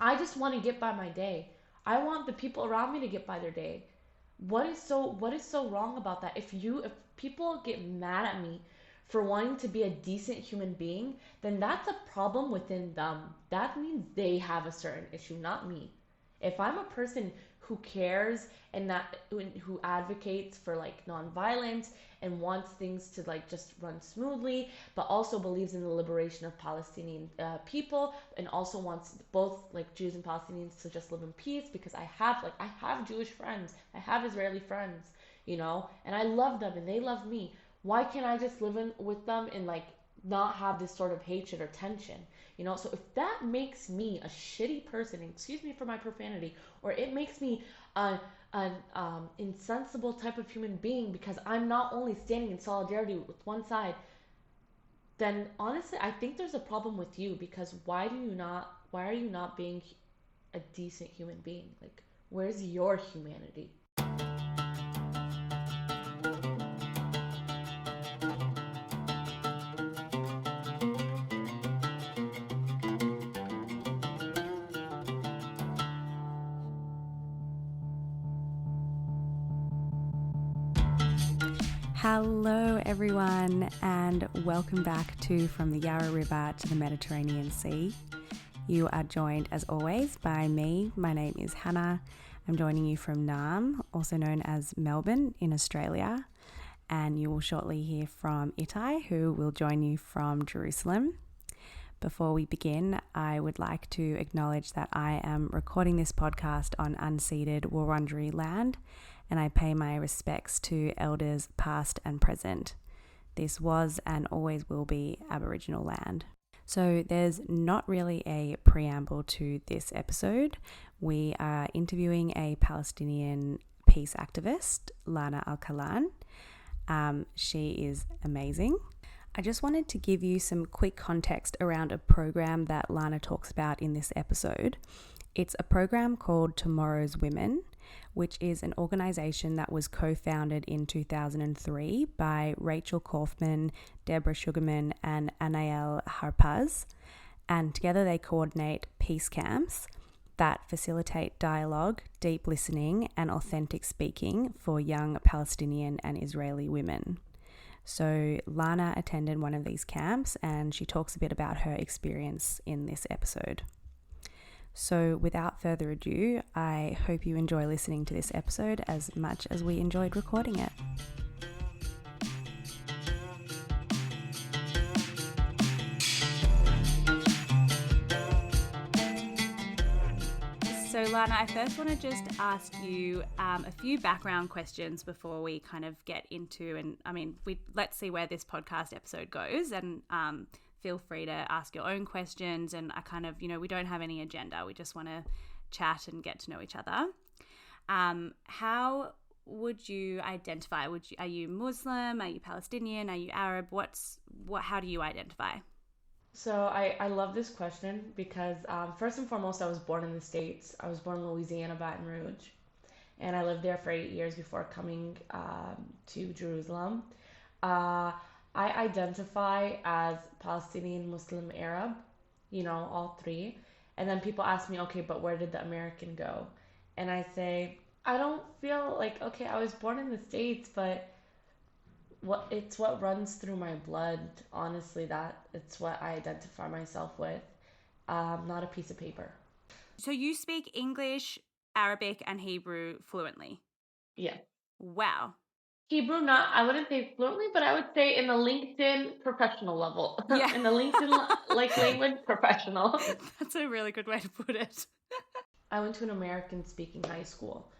I just want to get by my day. I want the people around me to get by their day. What is so wrong about that? If people get mad at me for wanting to be a decent human being, then that's a problem within them. That means they have a certain issue, not me. If I'm a person who cares and that who advocates for like nonviolence and wants things to like just run smoothly, but also believes in the liberation of Palestinian people, and also wants both like Jews and Palestinians to just live in peace, because I have Jewish friends, I have Israeli friends, and I love them and they love me. Why can't I just live in with them and like not have this sort of hatred or tension? So if that makes me a shitty person, excuse me for my profanity, or it makes me an insensible type of human being because I'm not only standing in solidarity with one side, then honestly, I think there's a problem with you, because why are you not being a decent human being? Like, where's your humanity? Hello everyone, and welcome back to From the Yarra River to the Mediterranean Sea. You are joined as always by me. My name is Hannah. I'm joining you from Naarm, also known as Melbourne in Australia, and you will shortly hear from Itai, who will join you from Jerusalem. Before we begin, I would like to acknowledge that I am recording this podcast on unceded Wurundjeri land, and I pay my respects to elders past and present. This was and always will be Aboriginal land. So there's not really a preamble to this episode. We are interviewing a Palestinian peace activist, Lana Ikelan. She is amazing. I just wanted to give you some quick context around a program that Lana talks about in this episode. It's a program called Tomorrow's Women, which is an organization that was co-founded in 2003 by Rachel Kaufman, Deborah Sugarman, and Anael Harpaz. And together they coordinate peace camps that facilitate dialogue, deep listening, and authentic speaking for young Palestinian and Israeli women. So Lana attended one of these camps, and she talks a bit about her experience in this episode. So without further ado, I hope you enjoy listening to this episode as much as we enjoyed recording it. So Lana, I first want to just ask you a few background questions before we kind of get into, and I mean, let's see where this podcast episode goes, and feel free to ask your own questions. And I kind of, we don't have any agenda. We just want to chat and get to know each other. How would you identify? Are you Muslim? Are you Palestinian? Are you Arab? How do you identify? So I love this question because first and foremost, I was born in the States. I was born in Louisiana, Baton Rouge, and I lived there for 8 years before coming to Jerusalem. I identify as Palestinian, Muslim, Arab, all three. And then people ask me, okay, but where did the American go? And I say, I don't feel like, okay, I was born in the States, but it's what runs through my blood. Honestly, that it's what I identify myself with, not a piece of paper. So you speak English, Arabic, and Hebrew fluently? Yeah. Wow. Hebrew, I wouldn't say fluently, but I would say in the LinkedIn professional level. Yeah. In the LinkedIn language professional. That's a really good way to put it. I went to an American speaking high school.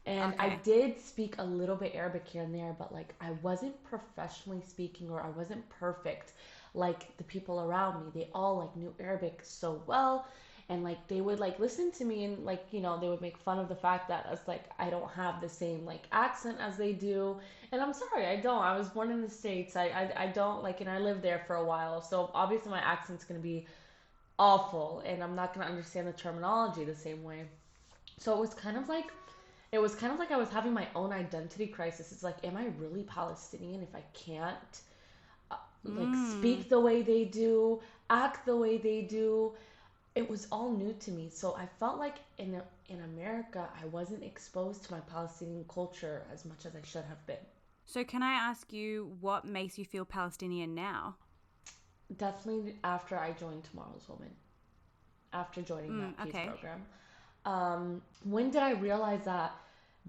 And Okay. I did speak a little bit Arabic here and there, but like I wasn't professionally speaking, or I wasn't perfect like the people around me. They all like knew Arabic so well, and like they would like listen to me, and like they would make fun of the fact that it's like I don't have the same like accent as they do. And I'm sorry, I don't. I was born in the States. I don't like, and I lived there for a while. So obviously my accent's going to be awful, and I'm not going to understand the terminology the same way. So it was kind of like I was having my own identity crisis. It's like, am I really Palestinian if I can't like speak the way they do, act the way they do? it was all new to me. So I felt like in America, I wasn't exposed to my Palestinian culture as much as I should have been. So, can I ask you what makes you feel Palestinian now? Definitely after I joined Tomorrow's Woman, after joining that peace Okay. program. When did I realize that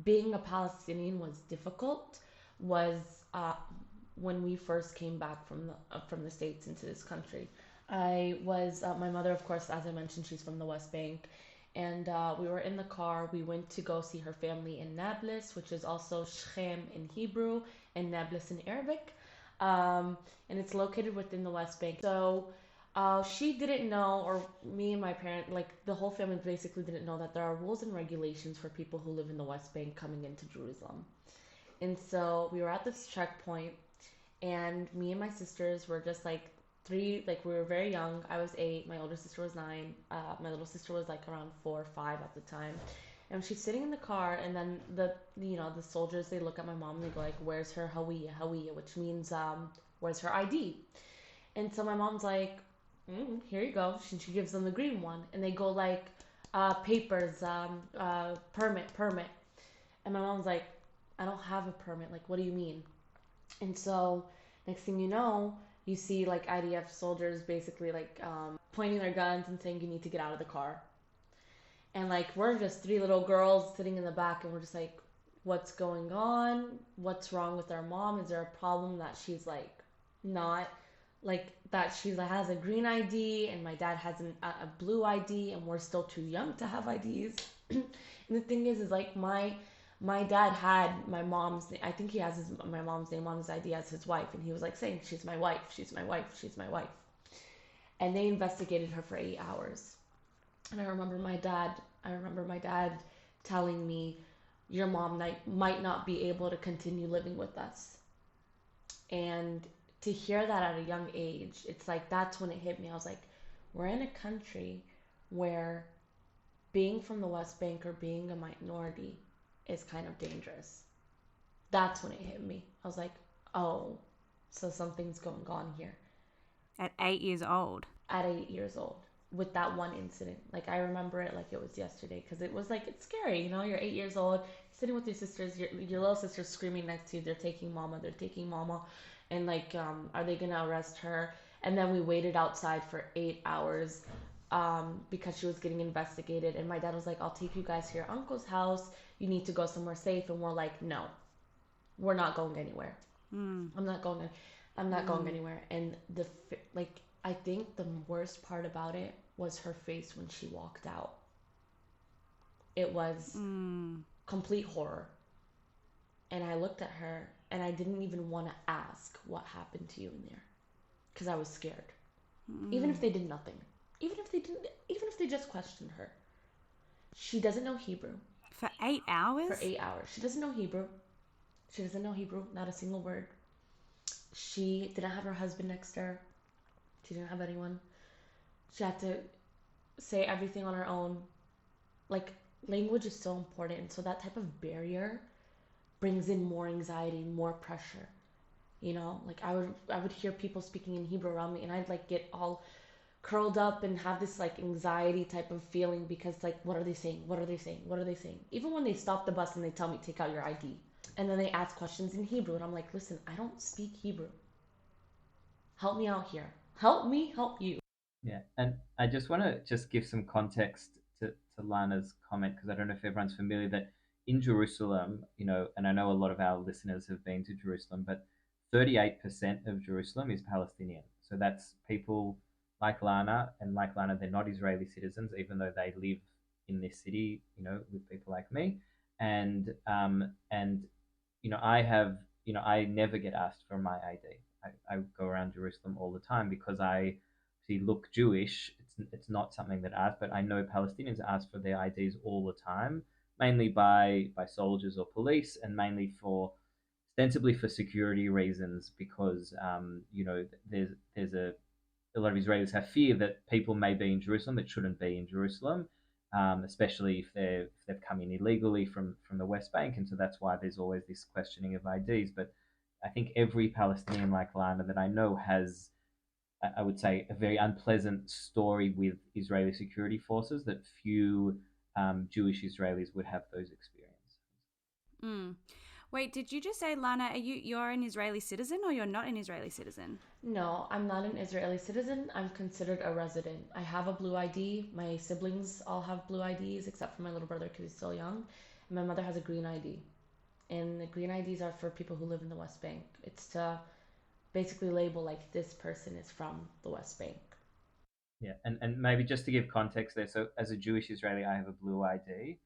being a Palestinian was difficult? Was uh, when we first came back from the States into this country. I was my mother, of course, as I mentioned, she's from the West Bank, and we were in the car. We went to go see her family in Nablus, which is also Shechem in Hebrew and Nablus in Arabic, and it's located within the West Bank. So she didn't know, or me and my parent, like the whole family basically didn't know that there are rules and regulations for people who live in the West Bank coming into Jerusalem. And so we were at this checkpoint, and me and my sisters were just like three, like we were very young. I was 8, my older sister was 9, my little sister was like around 4 or 5 at the time. And she's sitting in the car, and then the soldiers, they look at my mom and they go like, "Where's her hawiya," which means where's her ID? And so my mom's like, "Here you go." She gives them the green one, and they go like, "Papers, permit." And my mom's like, "I don't have a permit. Like, what do you mean?" And so next thing you know, you see like IDF soldiers basically like pointing their guns and saying you need to get out of the car. And like we're just three little girls sitting in the back, and we're just like, what's going on? What's wrong with our mom? Is there a problem that she's like not like that she has a green ID and my dad has a blue ID and we're still too young to have IDs? And the thing is like my dad had my mom's, I think he has my mom's name on his ID as his wife, and he was like saying, "She's my wife, she's my wife, she's my wife." And they investigated her for 8 hours. And I remember my dad telling me, "Your mom might not be able to continue living with us." And to hear that at a young age, it's like that's when it hit me. I was like, we're in a country where being from the West Bank or being a minority is kind of dangerous. That's when it hit me. I was like, oh, so something's going on here. At 8 years old. At 8 years old, with that one incident. Like, I remember it like it was yesterday, because it was like, it's scary, you're 8 years old, sitting with your sisters, your little sister's screaming next to you, they're taking mama. And like, are they gonna arrest her? And then we waited outside for 8 hours because she was getting investigated. And my dad was like, "I'll take you guys to your uncle's house. You need to go somewhere safe." And we're like, "No, we're not going anywhere. I'm not going. I'm not going anywhere." And like, I think the worst part about it was her face when she walked out. It was complete horror. And I looked at her, and I didn't even want to ask what happened to you in there, because I was scared. Even if they did nothing, even if they just questioned her. She doesn't know Hebrew. For 8 hours? For 8 hours. She doesn't know Hebrew. She doesn't know Hebrew, not a single word. She didn't have her husband next to her. She didn't have anyone. She had to say everything on her own. Like, language is so important, and so that type of barrier brings in more anxiety, more pressure. Like I would hear people speaking in Hebrew around me, and I'd like get all curled up and have this like anxiety type of feeling, because like, what are they saying? What are they saying? What are they saying? Even when they stop the bus and they tell me, "Take out your ID," and then they ask questions in Hebrew, and I'm like, "Listen, I don't speak Hebrew. Help me out here. Help me help you." Yeah, and I just want to just give some context to Lana's comment, because I don't know if everyone's familiar that in Jerusalem, and I know a lot of our listeners have been to Jerusalem, but 38% of Jerusalem is Palestinian. So that's people like Lana, and like Lana, they're not Israeli citizens, even though they live in this city, with people like me. And I never get asked for my ID. I go around Jerusalem all the time because I look Jewish. It's not something that I ask, but I know Palestinians ask for their IDs all the time, mainly by soldiers or police, and mainly for ostensibly for security reasons, because there's a lot of Israelis have fear that people may be in Jerusalem that shouldn't be in Jerusalem, especially if they've come in illegally from the West Bank, and so that's why there's always this questioning of IDs. But I think every Palestinian like Lana that I know has I would say, a very unpleasant story with Israeli security forces that few Jewish Israelis would have those experiences. Mm. Wait, did you just say, Lana, you're an Israeli citizen or you're not an Israeli citizen? No, I'm not an Israeli citizen. I'm considered a resident. I have a blue ID. My siblings all have blue IDs except for my little brother because he's still young. And my mother has a green ID. And the green IDs are for people who live in the West Bank. It's to basically label like this person is from the West Bank. Yeah, and maybe just to give context there, so as a Jewish Israeli, I have a blue ID,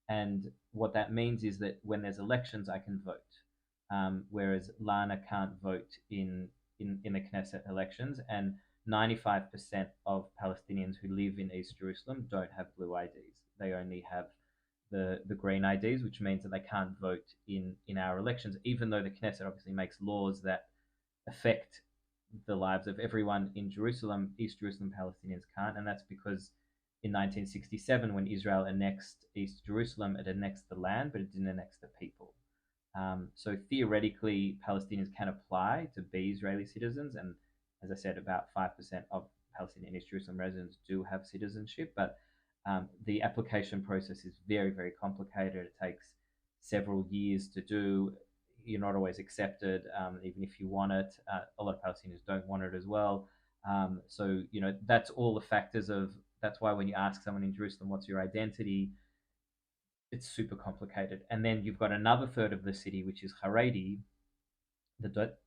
and what that means is that when there's elections, I can vote, whereas Lana can't vote in the Knesset elections, and 95% of Palestinians who live in East Jerusalem don't have blue IDs. They only have the green IDs, which means that they can't vote in our elections, even though the Knesset obviously makes laws that affect the lives of everyone in Jerusalem. East Jerusalem Palestinians can't, and that's because in 1967, when Israel annexed East Jerusalem, it annexed the land, but it didn't annex the people. So theoretically, Palestinians can apply to be Israeli citizens, and as I said, about 5% of Palestinian East Jerusalem residents do have citizenship, but the application process is very, very complicated. It takes several years to do. You're not always accepted, even if you want it. A lot of Palestinians don't want it as well. So, that's all the factors of. That's why when you ask someone in Jerusalem, what's your identity? It's super complicated. And then you've got another third of the city, which is Haredi, that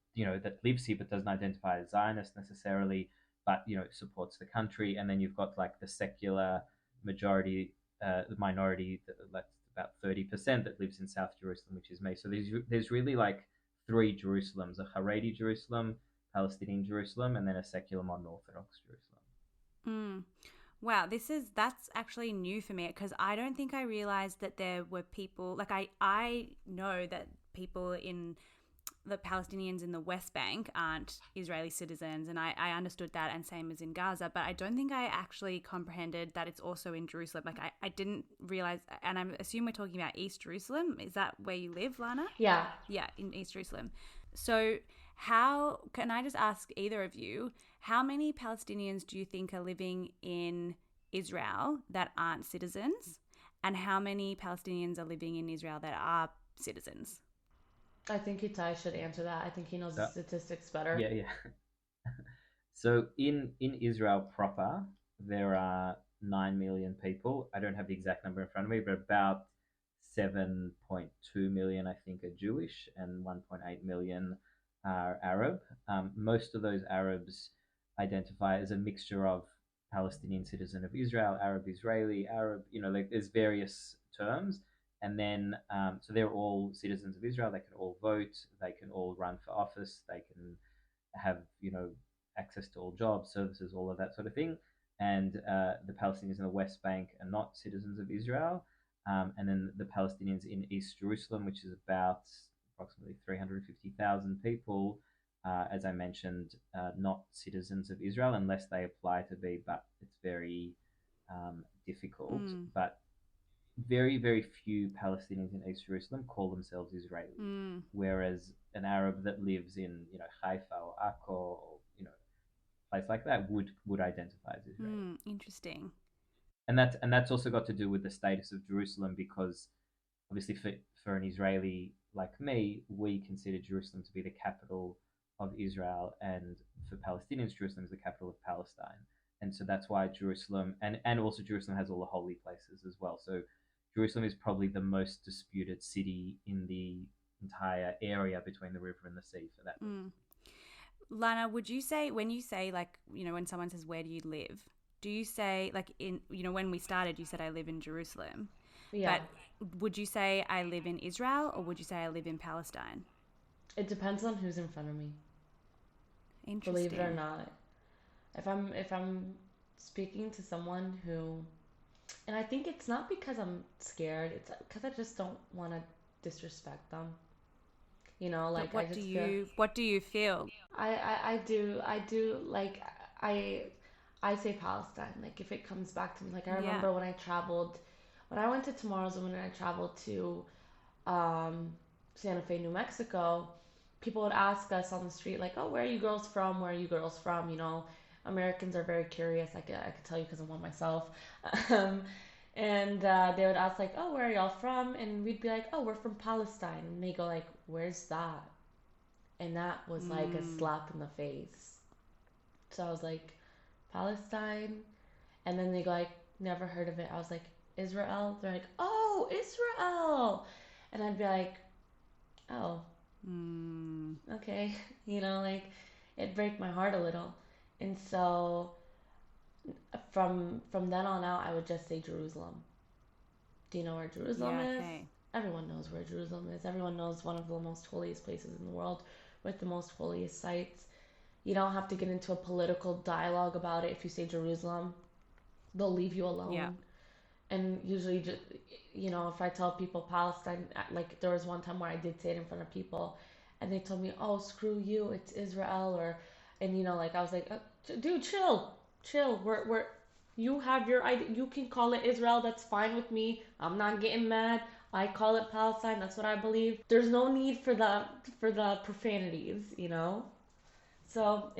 lives here but doesn't identify as Zionist necessarily, but supports the country. And then you've got like the secular majority, the minority that's about 30% that lives in South Jerusalem, which is me. So there's really like three Jerusalems: a Haredi Jerusalem, Palestinian Jerusalem, and then a secular modern Orthodox Jerusalem. Mm. Wow, that's actually new for me because I don't think I realized that there were people like I know that people in the Palestinians in the West Bank aren't Israeli citizens, and I understood that, and same as in Gaza, but I don't think I actually comprehended that it's also in Jerusalem. Like I didn't realize, and I assume we're talking about East Jerusalem. Is that where you live, Lana? Yeah. Yeah, in East Jerusalem. So how can I just ask either of you, how many Palestinians do you think are living in Israel that aren't citizens? And how many Palestinians are living in Israel that are citizens? I think Itai should answer that. I think he knows the So, statistics better. yeah. So in Israel proper, there are 9 million people. I don't have the exact number in front of me, but about 7.2 million, I think, are Jewish, and 1.8 million are Arab. Most of those Arabs identify as a mixture of Palestinian citizen of Israel, Arab Israeli, Arab. Like there's various terms, and then so they're all citizens of Israel. They can all vote. They can all run for office. They can have access to all jobs, services, all of that sort of thing. And the Palestinians in the West Bank are not citizens of Israel. And then the Palestinians in East Jerusalem, which is about approximately 350,000 people, as I mentioned, not citizens of Israel unless they apply to be, but it's very difficult. Mm. But very, very few Palestinians in East Jerusalem call themselves Israelis, whereas an Arab that lives in Haifa or Akko or a place like that would identify as Israeli. Interesting. And that's also got to do with the status of Jerusalem, because obviously for an Israeli like me, we consider Jerusalem to be the capital of Israel, and for Palestinians, Jerusalem is the capital of Palestine. And so that's why Jerusalem, and also Jerusalem has all the holy places as well. So Jerusalem is probably the most disputed city in the entire area between the river and the sea for that reason. Lana, would you say, when you say, like, when someone says, where do you live? Do you say, like, when we started, you said, I live in Jerusalem. Yeah. But would you say I live in Israel, or would you say I live in Palestine? It depends on who's in front of me. Interesting. Believe it or not. If I'm speaking to someone who, and I think it's not because I'm scared, it's because I just don't want to disrespect them. Like what I just what do you feel? I do like I say Palestine. Like if it comes back to me, like I remember when I went to Tomorrow's and when I traveled to Santa Fe, New Mexico, people would ask us on the street, like, oh, where are you girls from? Where are you girls from? You know, Americans are very curious. I could tell you because I'm one myself. Um, and they would ask, like, oh, where are y'all from? And we'd be like, oh, we're from Palestine. And they go, like, where's that? And that was like a slap in the face. So I was like, Palestine? And then they go, like, never heard of it. I was like, Israel? They're like, oh, Israel. And I'd be like, oh, okay. You know, like, it break my heart a little. And so from then on out, I would just say Jerusalem. Do you know where Jerusalem Yeah, is? okay. Everyone knows where Jerusalem is. Everyone knows one of the most holiest places in the world with the most holiest sites. You don't have to get into a political dialogue about it if you say Jerusalem. They'll leave you Yeah. alone. And usually, just, you know, if I tell people Palestine, like there was one time where I did say it in front of people, and they told me, "Oh, screw you, it's Israel," or, and you know, like I was like, "Dude, chill, chill. You have your idea. You can call it Israel. That's fine with me. I'm not getting mad. I call it Palestine. That's what I believe. There's no need for the profanities, you know." So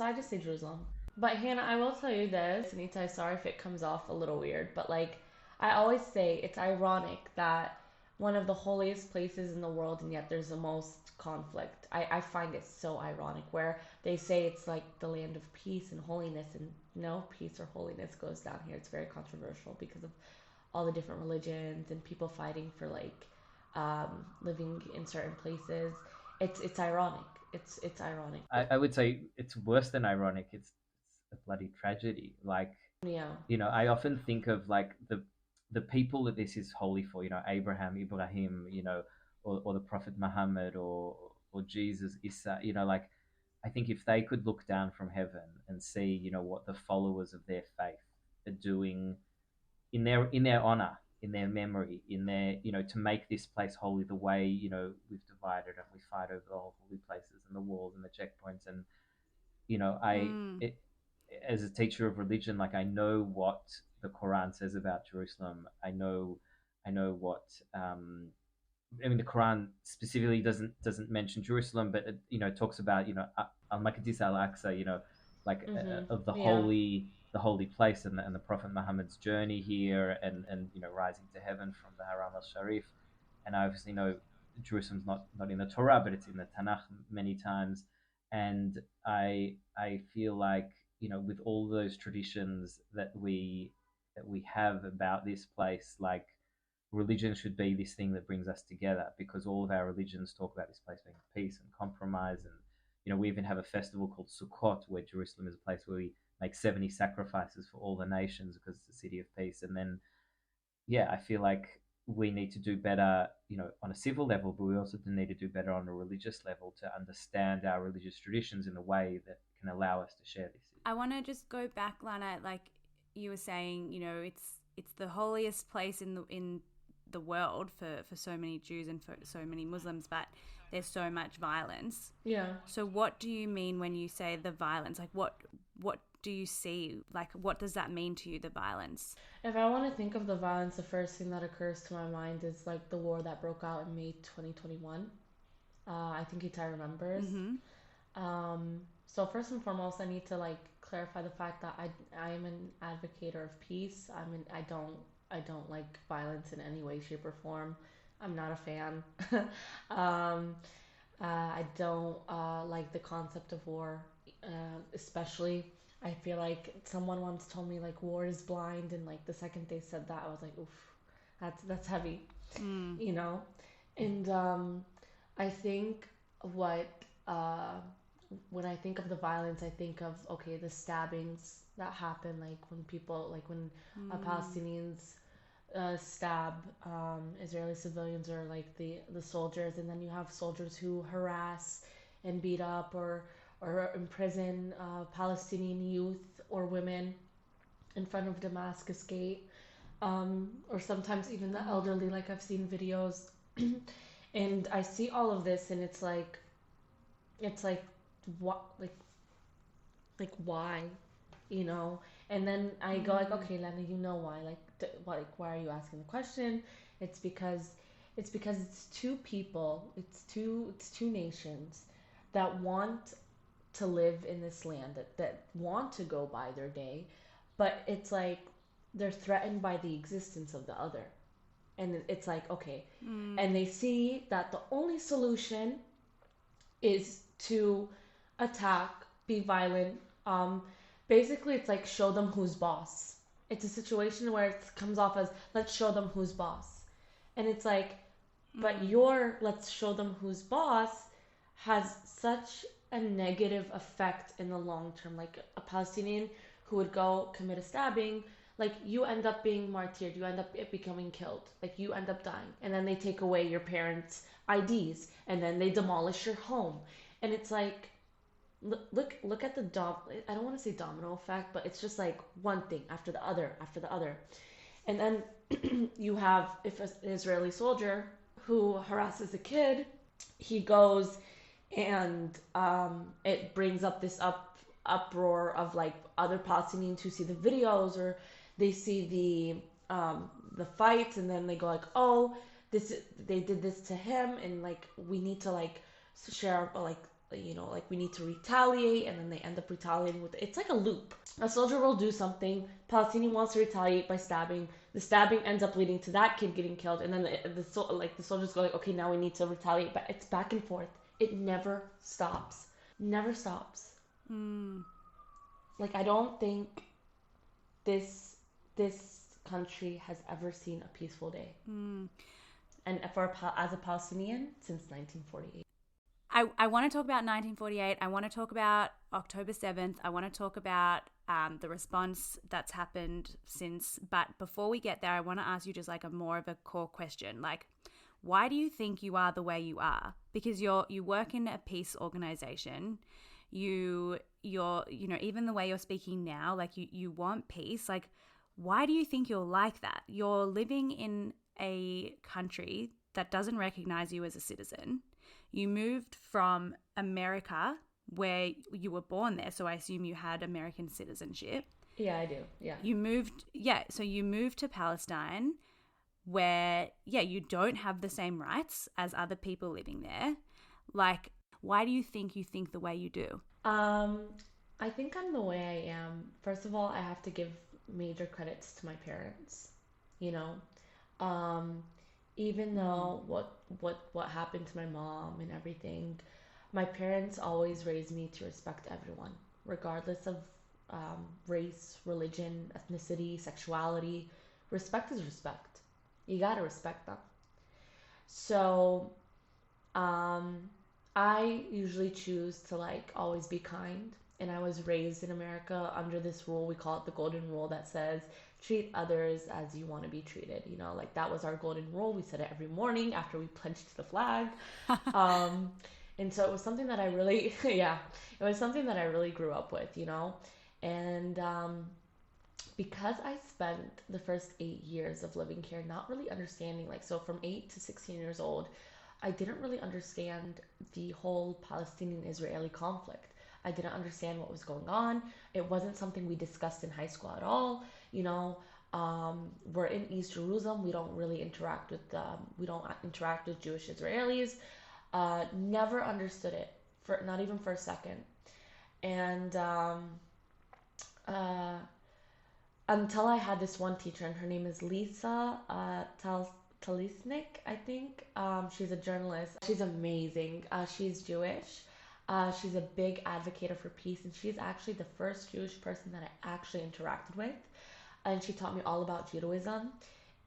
I just say Jerusalem. But Hannah, I will tell you this, Anita, sorry if it comes off a little weird, but like I always say, it's ironic that one of the holiest places in the world and yet there's the most conflict. I find it so ironic where they say it's like the land of peace and holiness, and no peace or holiness goes down here. It's very controversial because of all the different religions and people fighting for like living in certain places. It's ironic. It's ironic. I would say it's worse than ironic. It's a bloody tragedy. Like, Yeah. I often think of like the people that this is holy for. Abraham, Ibrahim. Or the Prophet Muhammad, or Jesus, Isa. Like, I think if they could look down from heaven and see, what the followers of their faith are doing in their honor, in their memory, in their, to make this place holy, the way, we've divided and we fight over the holy places and the walls and the checkpoints. And it, as a teacher of religion, like, I know what the Quran says about Jerusalem. I know what, I mean, the Quran specifically doesn't mention Jerusalem, but it talks about, Al Maqdis Al Aqsa, like, Mhm. of the Yeah. holy place, and the Prophet Muhammad's journey here, and rising to heaven from the Haram al Sharif. And I obviously know Jerusalem's not in the Torah, but it's in the Tanakh many times. And I feel like, with all those traditions that we have about this place, like, religion should be this thing that brings us together, because all of our religions talk about this place being peace and compromise. And we even have a festival called Sukkot, where Jerusalem is a place where we make 70 sacrifices for all the nations, because it's a city of peace. And then, yeah, I feel like we need to do better, on a civil level, but we also need to do better on a religious level, to understand our religious traditions in a way that can allow us to share this. I want to just go back, Lana. Like you were saying, it's the holiest place in the world for so many Jews and for so many Muslims, but there's so much violence. Yeah. So what do you mean when you say the violence? Like what do you see? Like what does that mean to you, the violence? If I want to think of the violence, the first thing that occurs to my mind is like the war that broke out in May 2021. I think Itai remembers. So first and foremost, I need to like clarify the fact that I am an advocator of peace. I don't like violence in any way, shape, or form. I'm not a fan. um, I don't like the concept of war, especially. I feel like someone once told me like war is blind, and like the second they said that, I was like, oof, that's heavy, you know. And I think what when I think of the violence, I think of, okay, the stabbings that happen, like when people, like when Palestinians stab Israeli civilians, or like the soldiers, and then you have soldiers who harass and beat up or imprison Palestinian youth or women in front of Damascus Gate, or sometimes even the elderly. Like I've seen videos, and I see all of this, and it's like what, like why, you know? And then I go like, okay, Lana, you know why? Why are you asking the question? It's because it's two people, it's two nations, that want to live in this land, that want to go by their day, but it's like they're threatened by the existence of the other. And it's like, okay. And they see that the only solution is to attack, be violent. Basically, it's like show them who's boss. It's a situation where it comes off as let's show them who's boss. And it's like, but your let's show them who's boss has such a negative effect in the long term. Like a Palestinian who would go commit a stabbing, like you end up being martyred, you end up becoming killed, like you end up dying, and then they take away your parents' IDs, and then they demolish your home, and it's like, look at the I don't want to say domino effect, but it's just like one thing after the other after the other, and then you have if an Israeli soldier who harasses a kid, he goes and it brings up this uproar of like other Palestinians who see the videos or they see the fights, and then they go like, oh, they did this to him, and like we need to like share like like we need to retaliate, and then they end up retaliating with it's like a loop. A soldier will do something, Palestinian wants to retaliate by stabbing, the stabbing ends up leading to that kid getting killed, and then the soldiers go like, okay, now we need to retaliate, but it's back and forth. It never stops. Never stops. Like I don't think this country has ever seen a peaceful day. And as a Palestinian, since 1948. I want to talk about 1948. I want to talk about October 7th. I want to talk about the response that's happened since. But before we get there, I want to ask you just like a more of a core question. Like, why do you think you are the way you are? Because you work in a peace organization. You're even the way you're speaking now, like you want peace. Like, why do you think you're like that? You're living in a country that doesn't recognize you as a citizen. You moved from America, where you were born there, so I assume you had American citizenship. Yeah, I do. Yeah. So you moved to Palestine, where, you don't have the same rights as other people living there. Like, why do you think the way you do? I think I'm the way I am. First of all, I have to give major credits to my parents. Even though what happened to my mom and everything, my parents always raised me to respect everyone, regardless of race, religion, ethnicity, sexuality. Respect is respect. You gotta respect them. So, I usually choose to like always be kind. And I was raised in America under this rule. We call it the golden rule that says treat others as you want to be treated. Like that was our golden rule. We said it every morning after we pledged to the flag. And so it was something that I really, it was something that I really grew up with, And because I spent the first 8 years of living here not really understanding, like, so from 8 to 16 years old, I didn't really understand the whole Palestinian-Israeli conflict. I didn't understand what was going on. It wasn't something we discussed in high school at all. We're in East Jerusalem. We don't really interact with Jewish Israelis. Never understood it not even for a second. And until I had this one teacher, and her name is Lisa Talisnik, I think. She's a journalist. She's amazing. She's Jewish. She's a big advocate for peace, and she's actually the first Jewish person that I actually interacted with. And she taught me all about Judaism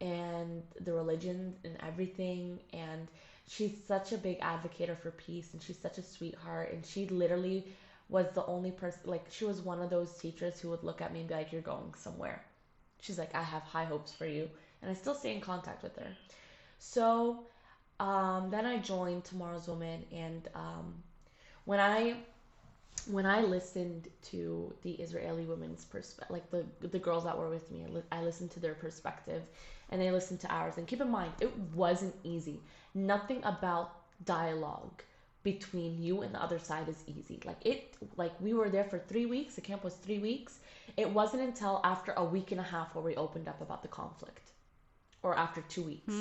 and the religion and everything. And she's such a big advocate for peace, and she's such a sweetheart. And she literally was the only person, like, she was one of those teachers who would look at me and be like, you're going somewhere. She's like, I have high hopes for you. And I still stay in contact with her. So then I joined Tomorrow's Women, and when I listened to the Israeli women's perspective, like the girls that were with me, I listened to their perspective, and they listened to ours. And keep in mind, it wasn't easy. Nothing about dialogue between you and the other side is easy. Like we were there for 3 weeks. The camp was 3 weeks. It wasn't until after a week and a half where we opened up about the conflict, or after 2 weeks.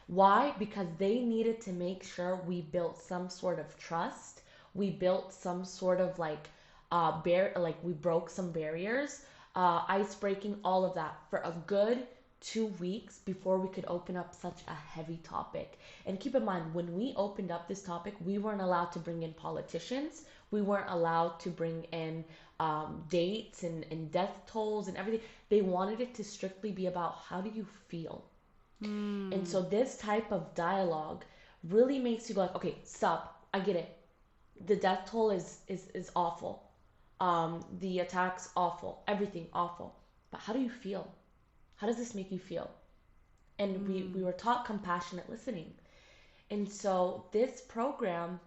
Why? Because they needed to make sure we built some sort of trust We built some sort of like like we broke some barriers, ice breaking, all of that for a good 2 weeks before we could open up such a heavy topic. And keep in mind, when we opened up this topic, we weren't allowed to bring in politicians. We weren't allowed to bring in dates and death tolls and everything. They wanted it to strictly be about how do you feel. And so this type of dialogue really makes you go like, okay, stop. I get it. The death toll is awful. The attacks awful. Everything awful. But how do you feel? How does this make you feel? And we were taught compassionate listening. And so this program,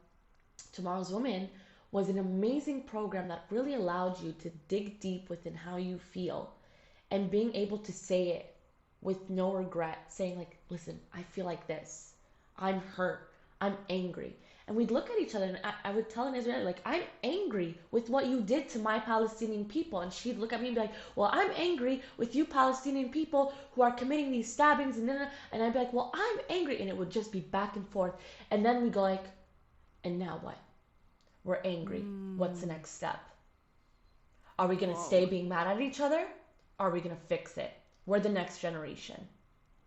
Tomorrow's Woman, was an amazing program that really allowed you to dig deep within how you feel and being able to say it with no regret, saying like, listen, I feel like this. I'm hurt. I'm angry. And we'd look at each other, and I would tell an Israeli, like, I'm angry with what you did to my Palestinian people. And she'd look at me and be like, well, I'm angry with you Palestinian people who are committing these stabbings. And I'd be like, well, I'm angry. And it would just be back and forth. And then we go like, and now what? We're angry. What's the next step? Are we going to stay being mad at each other? Or are we going to fix it? We're the next generation.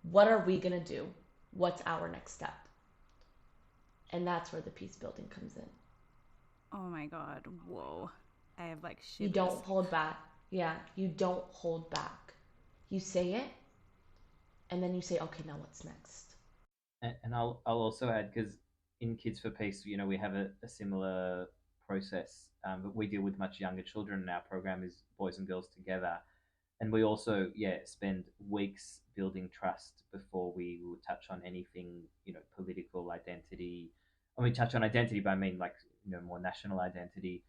What are we going to do? What's our next step? And that's where the peace building comes in. Oh my God. Whoa. I have like shivers. You don't hold back. Yeah, you don't hold back. You say it, and then you say, okay, now what's next? And I'll also add, because in Kids for Peace, you know, we have a similar process, but we deal with much younger children, and our program is boys and girls together. And we also, spend weeks building trust before we will touch on anything, you know, political identity. I mean, touch on identity, but I mean like, you know, more national identity,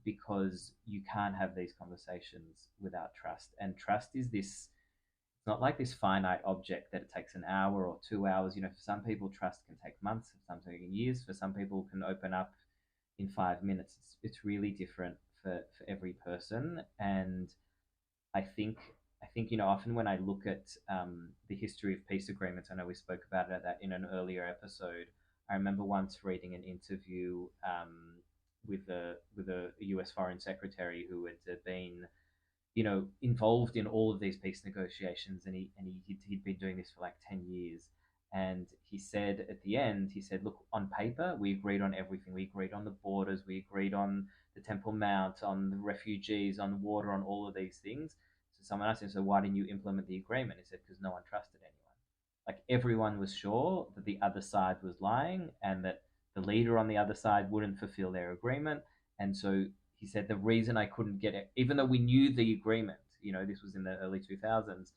because you can't have these conversations without trust. And trust is this, it's not like this finite object that it takes an hour or 2 hours. You know, for some people, trust can take months, for some taking years, for some people can open up in 5 minutes. It's really different for every person. And I think you know, often when I look at the history of peace agreements, I know we spoke about that in an earlier episode. I remember once reading an interview with a U.S. Foreign Secretary who had been, you know, involved in all of these peace negotiations, and he'd been doing this for like 10 years. And he said at the end, he said, look, on paper, we agreed on everything. We agreed on the borders. We agreed on the Temple Mount, on the refugees, on water, on all of these things. So someone asked him, so why didn't you implement the agreement? He said, because no one trusted anyone. Like, everyone was sure that the other side was lying and that the leader on the other side wouldn't fulfill their agreement. And so he said, the reason I couldn't get it, even though we knew the agreement, you know, this was in the early 2000s,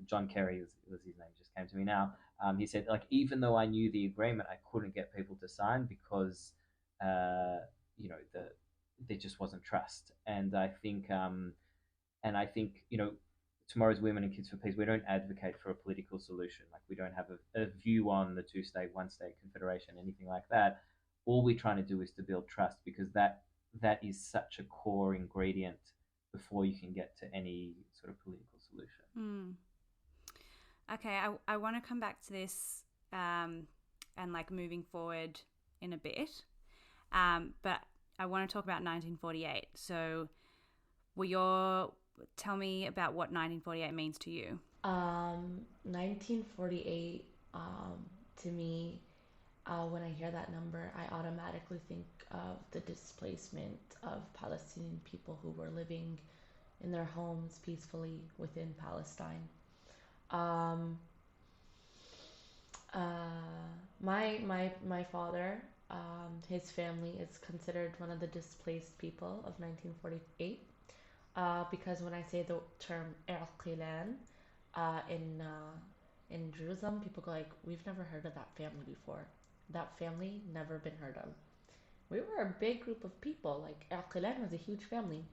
John Kerry was his name, just came to me now. He said, like, even though I knew the agreement, I couldn't get people to sign because, you know, there just wasn't trust. And I think, you know, Tomorrow's Women and Kids for Peace, we don't advocate for a political solution. Like, we don't have a view on the two-state, one-state confederation, anything like that. All we're trying to do is to build trust, because that is such a core ingredient before you can get to any sort of political solution. Okay, I want to come back to this and like moving forward in a bit, but I want to talk about 1948. So tell me about what 1948 means to you. 1948, to me, when I hear that number, I automatically think of the displacement of Palestinian people who were living in their homes peacefully within Palestine. My father, his family is considered one of the displaced people of 1948, because when I say the term RECOURCES in Jerusalem, people go like, we've never heard of that family before. That family never been heard of. We were a big group of people. Like, Ikelan was a huge family.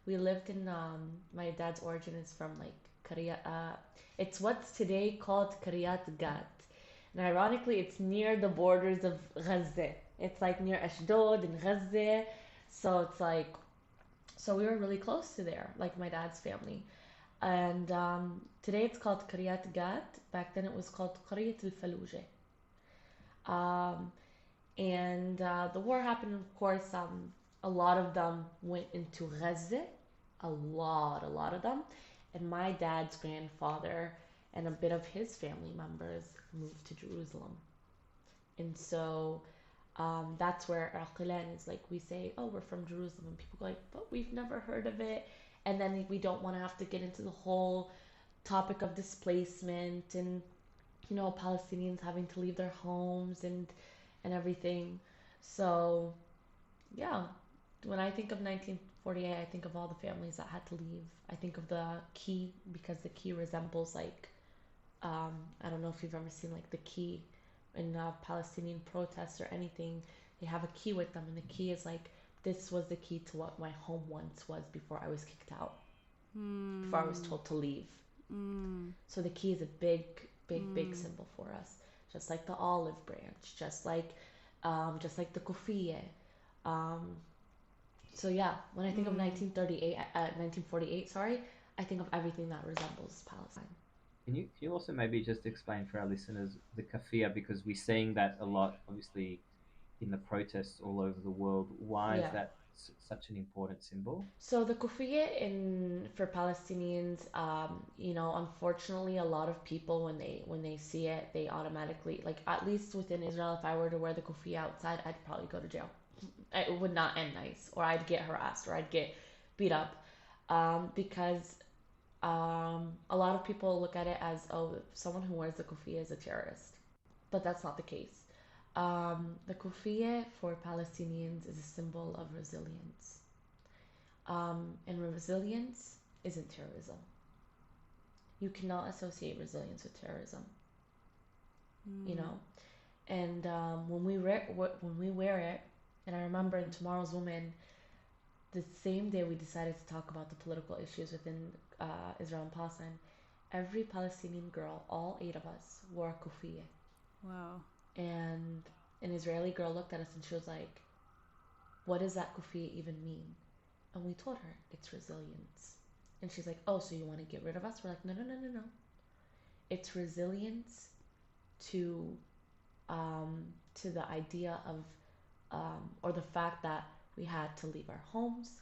We lived in, my dad's origin is from like it's what's today called Kiryat Gat. And ironically, it's near the borders of Gaza. It's like near Ashdod and Gaza. So it's like, so we were really close to there, like my dad's family. And today it's called Kiryat Gat. Back then it was called Qaryat al-Fallujah. And the war happened, of course. A lot of them went into Gaza, a lot of them. And my dad's grandfather and a bit of his family members moved to Jerusalem. And so that's where Aqilan is, like, we say, oh, we're from Jerusalem. And people go like, but we've never heard of it. And then we don't want to have to get into the whole topic of displacement and, Palestinians having to leave their homes and everything. So, yeah, when I think of 1948, I think of all the families that had to leave. I think of the key, because the key resembles, like, I don't know if you've ever seen, like, the key in Palestinian protests or anything. They have a key with them, and the key is like, this was the key to what my home once was before I was kicked out, before I was told to leave. So the key is a big, big, big symbol for us. Just like the olive branch, just like the kufiye. So yeah, when I think of 1948, sorry, I think of everything that resembles Palestine. Can you also maybe just explain for our listeners the kafir, because we're seeing that a lot, obviously, in the protests all over the world. Why is Yeah. that such an important symbol? So the kufiya in for Palestinians, unfortunately, a lot of people when they see it, they automatically, like, at least within Israel, if I were to wear the kufiya outside, I'd probably go to jail. It would not end nice, or I'd get harassed, or I'd get beat up, because a lot of people look at it as, oh, someone who wears the kufiya is a terrorist, but that's not the case. The kufiya for Palestinians is a symbol of resilience. And resilience isn't terrorism. You cannot associate resilience with terrorism. You know, and when we wear it, and I remember in Tomorrow's Woman, the same day we decided to talk about the political issues within Israel and Palestine, every Palestinian girl, all 8 of us, wore a kufiya. Wow. And an Israeli girl looked at us and she was like, what does that kufiya even mean? And we told her, it's resilience. And she's like, oh, so you want to get rid of us? We're like, no, no, no, no, no. It's resilience to the idea of, or the fact that we had to leave our homes.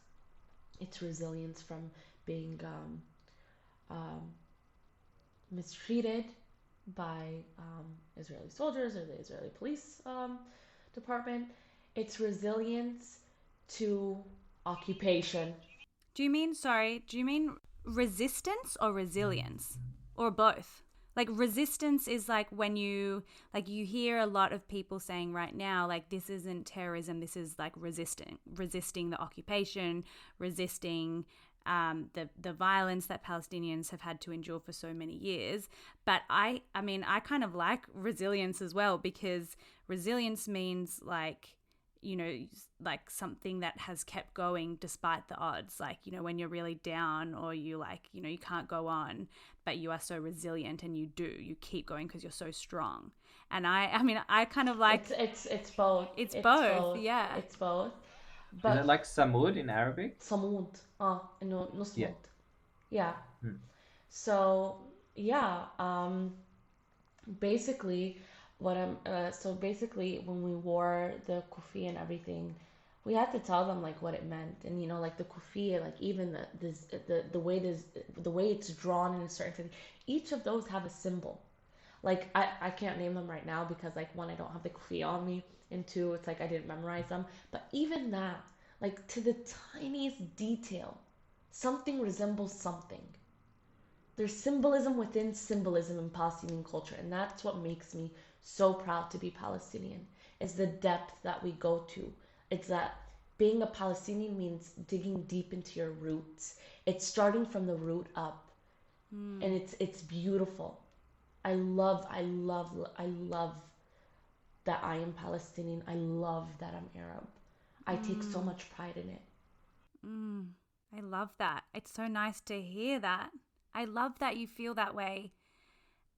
It's resilience from being mistreated by Israeli soldiers or the Israeli police department. It's resilience to occupation. Do you mean resistance or resilience? Or both? Like, resistance is like when you hear a lot of people saying right now, like, this isn't terrorism, this is like resisting the occupation, resisting the violence that Palestinians have had to endure for so many years. But I mean, I kind of like resilience as well, because resilience means, like, like something that has kept going despite the odds. Like, when you're really down, or you, like, you can't go on, but you are so resilient and you keep going because you're so strong. And I mean, I kind of like, it's both. it's both. Yeah. It's both. Is it But like samud in Arabic? صمود. إنه Yeah. نصمد. Yeah. Hmm. So yeah, basically basically when we wore the kufi and everything, we had to tell them, like, what it meant. And like the kufi, like, even the way it's drawn in a certain thing, each of those have a symbol. Like, I can't name them right now because, like, one, I don't have the kufi on me, and two, it's like I didn't memorize them. But even that, like, to the tiniest detail, something resembles something. There's symbolism within symbolism in Palestinian culture, and that's what makes me so proud to be Palestinian. Is the depth that we go to. It's that being a Palestinian means digging deep into your roots. It's starting from the root up, and it's beautiful. I love that I am Palestinian. I love that I'm Arab. I take so much pride in it. I love that. It's so nice to hear that. I love that you feel that way.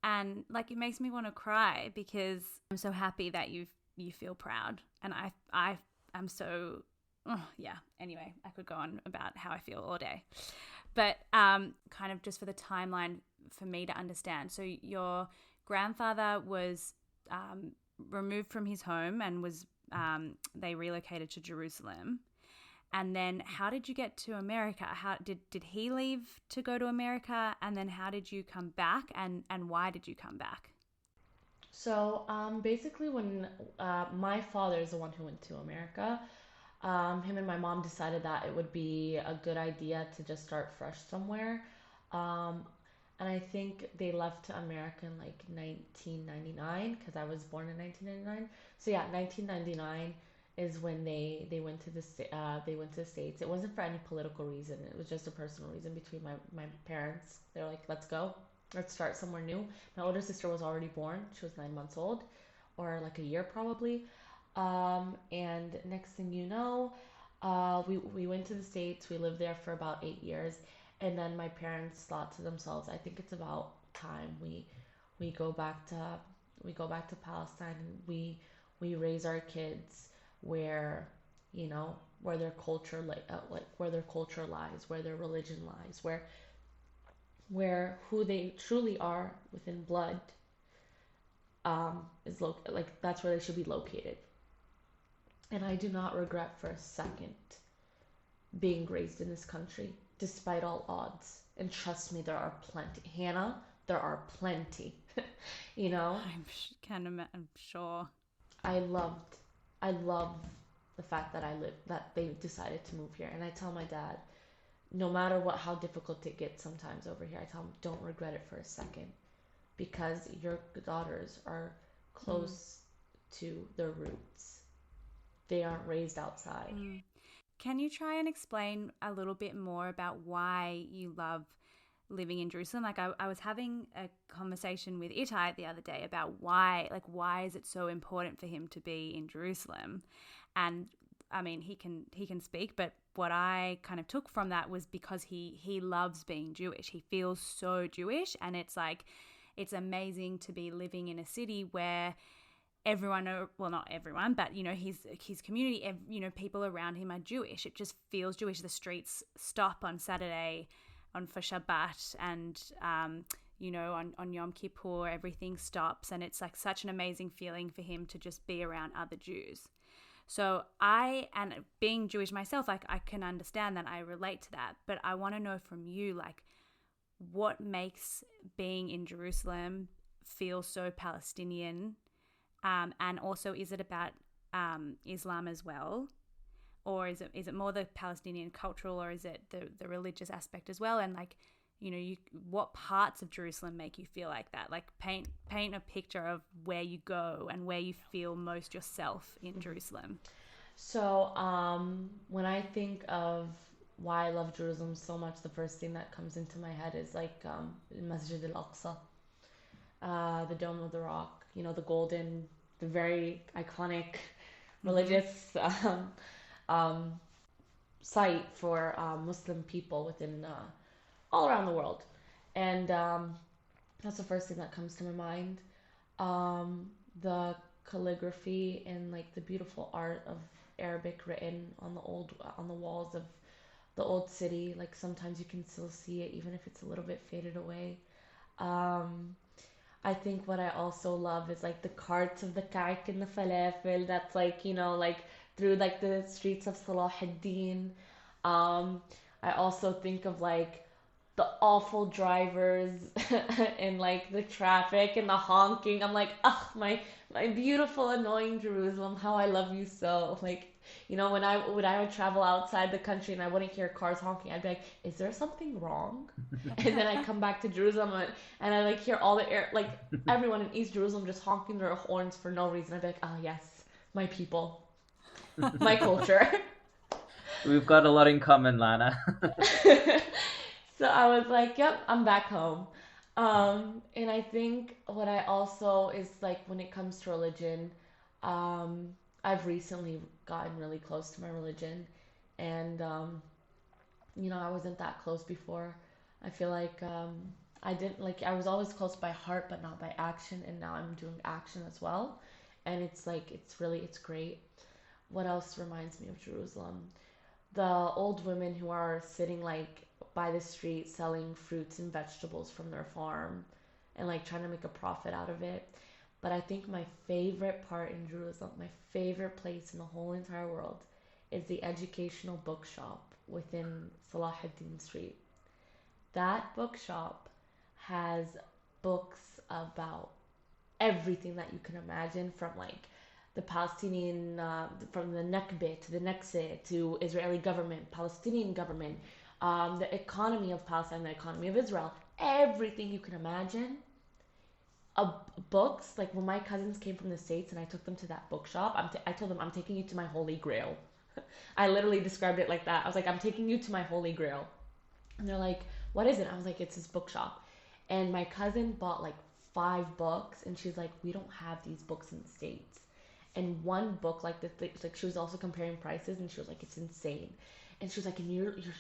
And, like, it makes me want to cry, because I'm so happy that you feel proud. And I'm so, yeah. Anyway, I could go on about how I feel all day. But kind of just for the timeline for me to understand. So your grandfather was removed from his home and was they relocated to Jerusalem. And then how did you get to America? How did he leave to go to America? And then how did you come back? And why did you come back? So basically, when my father is the one who went to America, him and my mom decided that it would be a good idea to just start fresh somewhere. Um, and I think they left to America in like 1999 because I was born in 1999. So yeah, 1999 is when they went to they went to the States. It wasn't for any political reason. It was just a personal reason between my parents. They're like, let's go. Let's start somewhere new. My older sister was already born. She was 9 months old, or like a year probably. And next thing you know, we went to the States. We lived there for about 8 years. And then my parents thought to themselves, I think it's about time we go back to we go back to Palestine, and we raise our kids where, where their culture like where their culture lies, where their religion lies, where who they truly are within blood like that's where they should be located. And I do not regret for a second being raised in this country, despite all odds. And trust me, there are plenty. Hannah, there are plenty. you know, I'm sure. I loved, I love the fact that that they decided to move here. And I tell my dad, no matter how difficult it gets sometimes over here, I tell him, don't regret it for a second, because your daughters are close to their roots. They aren't raised outside. Can you try and explain a little bit more about why you love living in Jerusalem? Like I was having a conversation with Itai the other day about why is it so important for him to be in Jerusalem? And I mean, he can speak, but what I kind of took from that was because he loves being Jewish. He feels so Jewish, and it's amazing to be living in a city where everyone, well, not everyone, but his community, people around him are Jewish. It just feels Jewish. The streets stop on Saturday for Shabbat, and on Yom Kippur everything stops, and it's like such an amazing feeling for him to just be around other Jews. So and being Jewish myself, like I can understand that, I relate to that, but I want to know from you, like, what makes being in Jerusalem feel so Palestinian? And also, is it about Islam as well, or is it more the Palestinian cultural, or is it the religious aspect as well? And like, what parts of Jerusalem make you feel like that? Like paint a picture of where you go and where you feel most yourself in Jerusalem. So when I think of why I love Jerusalem so much, the first thing that comes into my head is like Masjid al-Aqsa, the Dome of the Rock, the very iconic religious site for Muslim people within all around the world. And that's the first thing that comes to my mind. The calligraphy and like the beautiful art of Arabic written on the walls of the old city. Like sometimes you can still see it even if it's a little bit faded away. I think what I also love is like the carts of the ka'k and the falafel that's like, like through like the streets of Salah ad-Din. I also think of like the awful drivers and like the traffic and the honking. I'm like, oh, my beautiful annoying Jerusalem, how I love you so. Like, when I would travel outside the country and I wouldn't hear cars honking, I'd be like, is there something wrong? And then I come back to Jerusalem and I like hear all the air, like everyone in East Jerusalem just honking their horns for no reason. I'd be like, oh yes, my people, my culture. We've got a lot in common, Lana. So I was like, yep, I'm back home. And I think what I also is like when it comes to religion, I've recently gotten really close to my religion, and I wasn't that close before. I feel like I didn't like I was always close by heart but not by action, and now I'm doing action as well, and it's like it's great. What else reminds me of Jerusalem? The old women who are sitting like by the street selling fruits and vegetables from their farm and like trying to make a profit out of it. But I think my favorite part in Jerusalem, my favorite place in the whole entire world, is the educational bookshop within Salahuddin Street. That bookshop has books about everything that you can imagine, from like the Palestinian, from the Nakba to the Naksa to Israeli government, Palestinian government, the economy of Palestine, the economy of Israel, everything you can imagine. Books, like when my cousins came from the States and I took them to that bookshop, I told them, I'm taking you to my holy grail. I literally described it like that. I was like, I'm taking you to my holy grail. And they're like, what is it? I was like, it's this bookshop. And my cousin bought like 5 books, and she's like, we don't have these books in the States. And one book, like like she was also comparing prices, and she was like, it's insane. And she was like,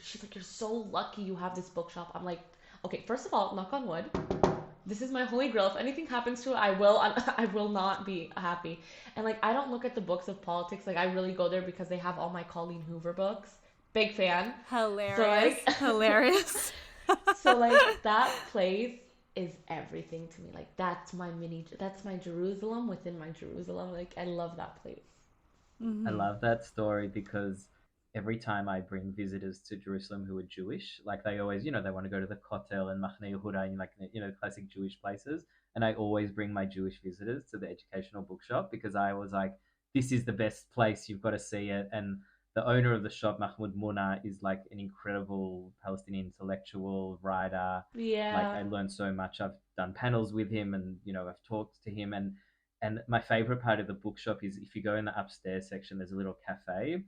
she's like, you're so lucky you have this bookshop. I'm like, okay, first of all, knock on wood. This is my holy grail. If anything happens to it, I will not be happy. And like, I don't look at the books of politics. Like, I really go there because they have all my Colleen Hoover books. Big fan. Hilarious. So like, hilarious. So like, that place is everything to me. Like, that's my Jerusalem within my Jerusalem. Like, I love that place. I love that story because every time I bring visitors to Jerusalem who are Jewish, like they always, they want to go to the Kotel and Machne Yehuda and like, classic Jewish places. And I always bring my Jewish visitors to the educational bookshop because I was like, this is the best place. You've got to see it. And the owner of the shop, Mahmoud Muna, is like an incredible Palestinian intellectual writer. Yeah. Like, I learned so much. I've done panels with him and, I've talked to him. And my favorite part of the bookshop is if you go in the upstairs section, there's a little cafe.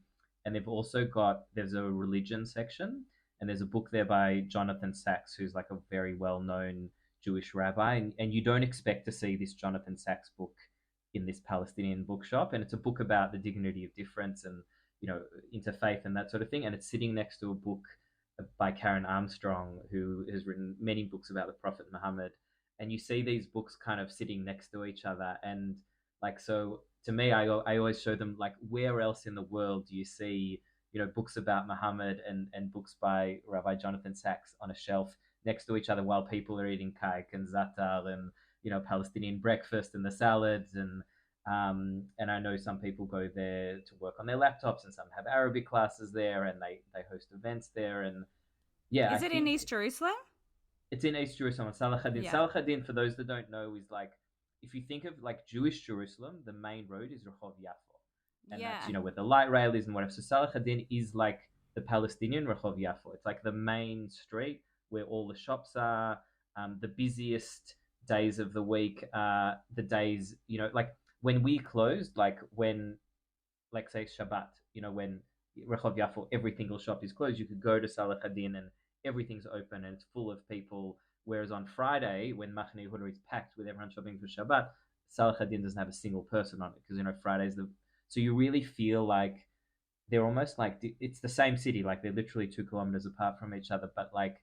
And they've also there's a religion section, and there's a book there by Jonathan Sacks, who's like a very well-known Jewish rabbi. And you don't expect to see this Jonathan Sacks book in this Palestinian bookshop. And it's a book about the dignity of difference and, interfaith and that sort of thing. And it's sitting next to a book by Karen Armstrong, who has written many books about the Prophet Muhammad. And you see these books kind of sitting next to each other. And like, so to me, I always show them, like, where else in the world do you see, books about Muhammad and books by Rabbi Jonathan Sacks on a shelf next to each other while people are eating kaik and zatar and, Palestinian breakfast and the salads. And I know some people go there to work on their laptops, and some have Arabic classes there, and they host events there. And yeah. Is it in East Jerusalem? It's in East Jerusalem, Salahuddin. Yeah. Salahuddin, for those that don't know, is like, if you think of like Jewish Jerusalem, the main road is Rehov Yafo. And that's, where the light rail is and whatever. So Salahuddin is like the Palestinian Rehov Yafo. It's like the main street where all the shops are, the busiest days of the week, the days, like when we closed, like when, like say Shabbat, when Rehov Yafo, every single shop is closed, you could go to Salahuddin and everything's open and it's full of people. Whereas on Friday, when Machne Yehuda is packed with everyone shopping for Shabbat, Salahuddin doesn't have a single person on it because, Friday's so you really feel like they're almost like, it's the same city, like they're literally 2 kilometers apart from each other, but like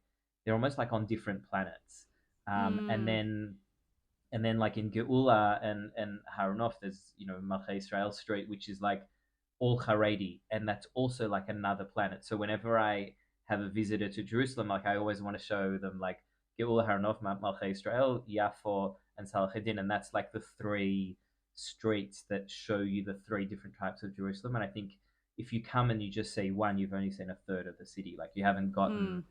they're almost like on different planets. And then like in Geula and Haronof, there's, Malchei Israel Street, which is like all Haredi, and that's also like another planet. So whenever I have a visitor to Jerusalem, like I always want to show them like Geula, Haronof, Malchei Israel, Yafo, and Salahuddin, and that's like the 3 streets that show you the 3 different types of Jerusalem. And I think if you come and you just see one, you've only seen a third of the city. Like you haven't gotten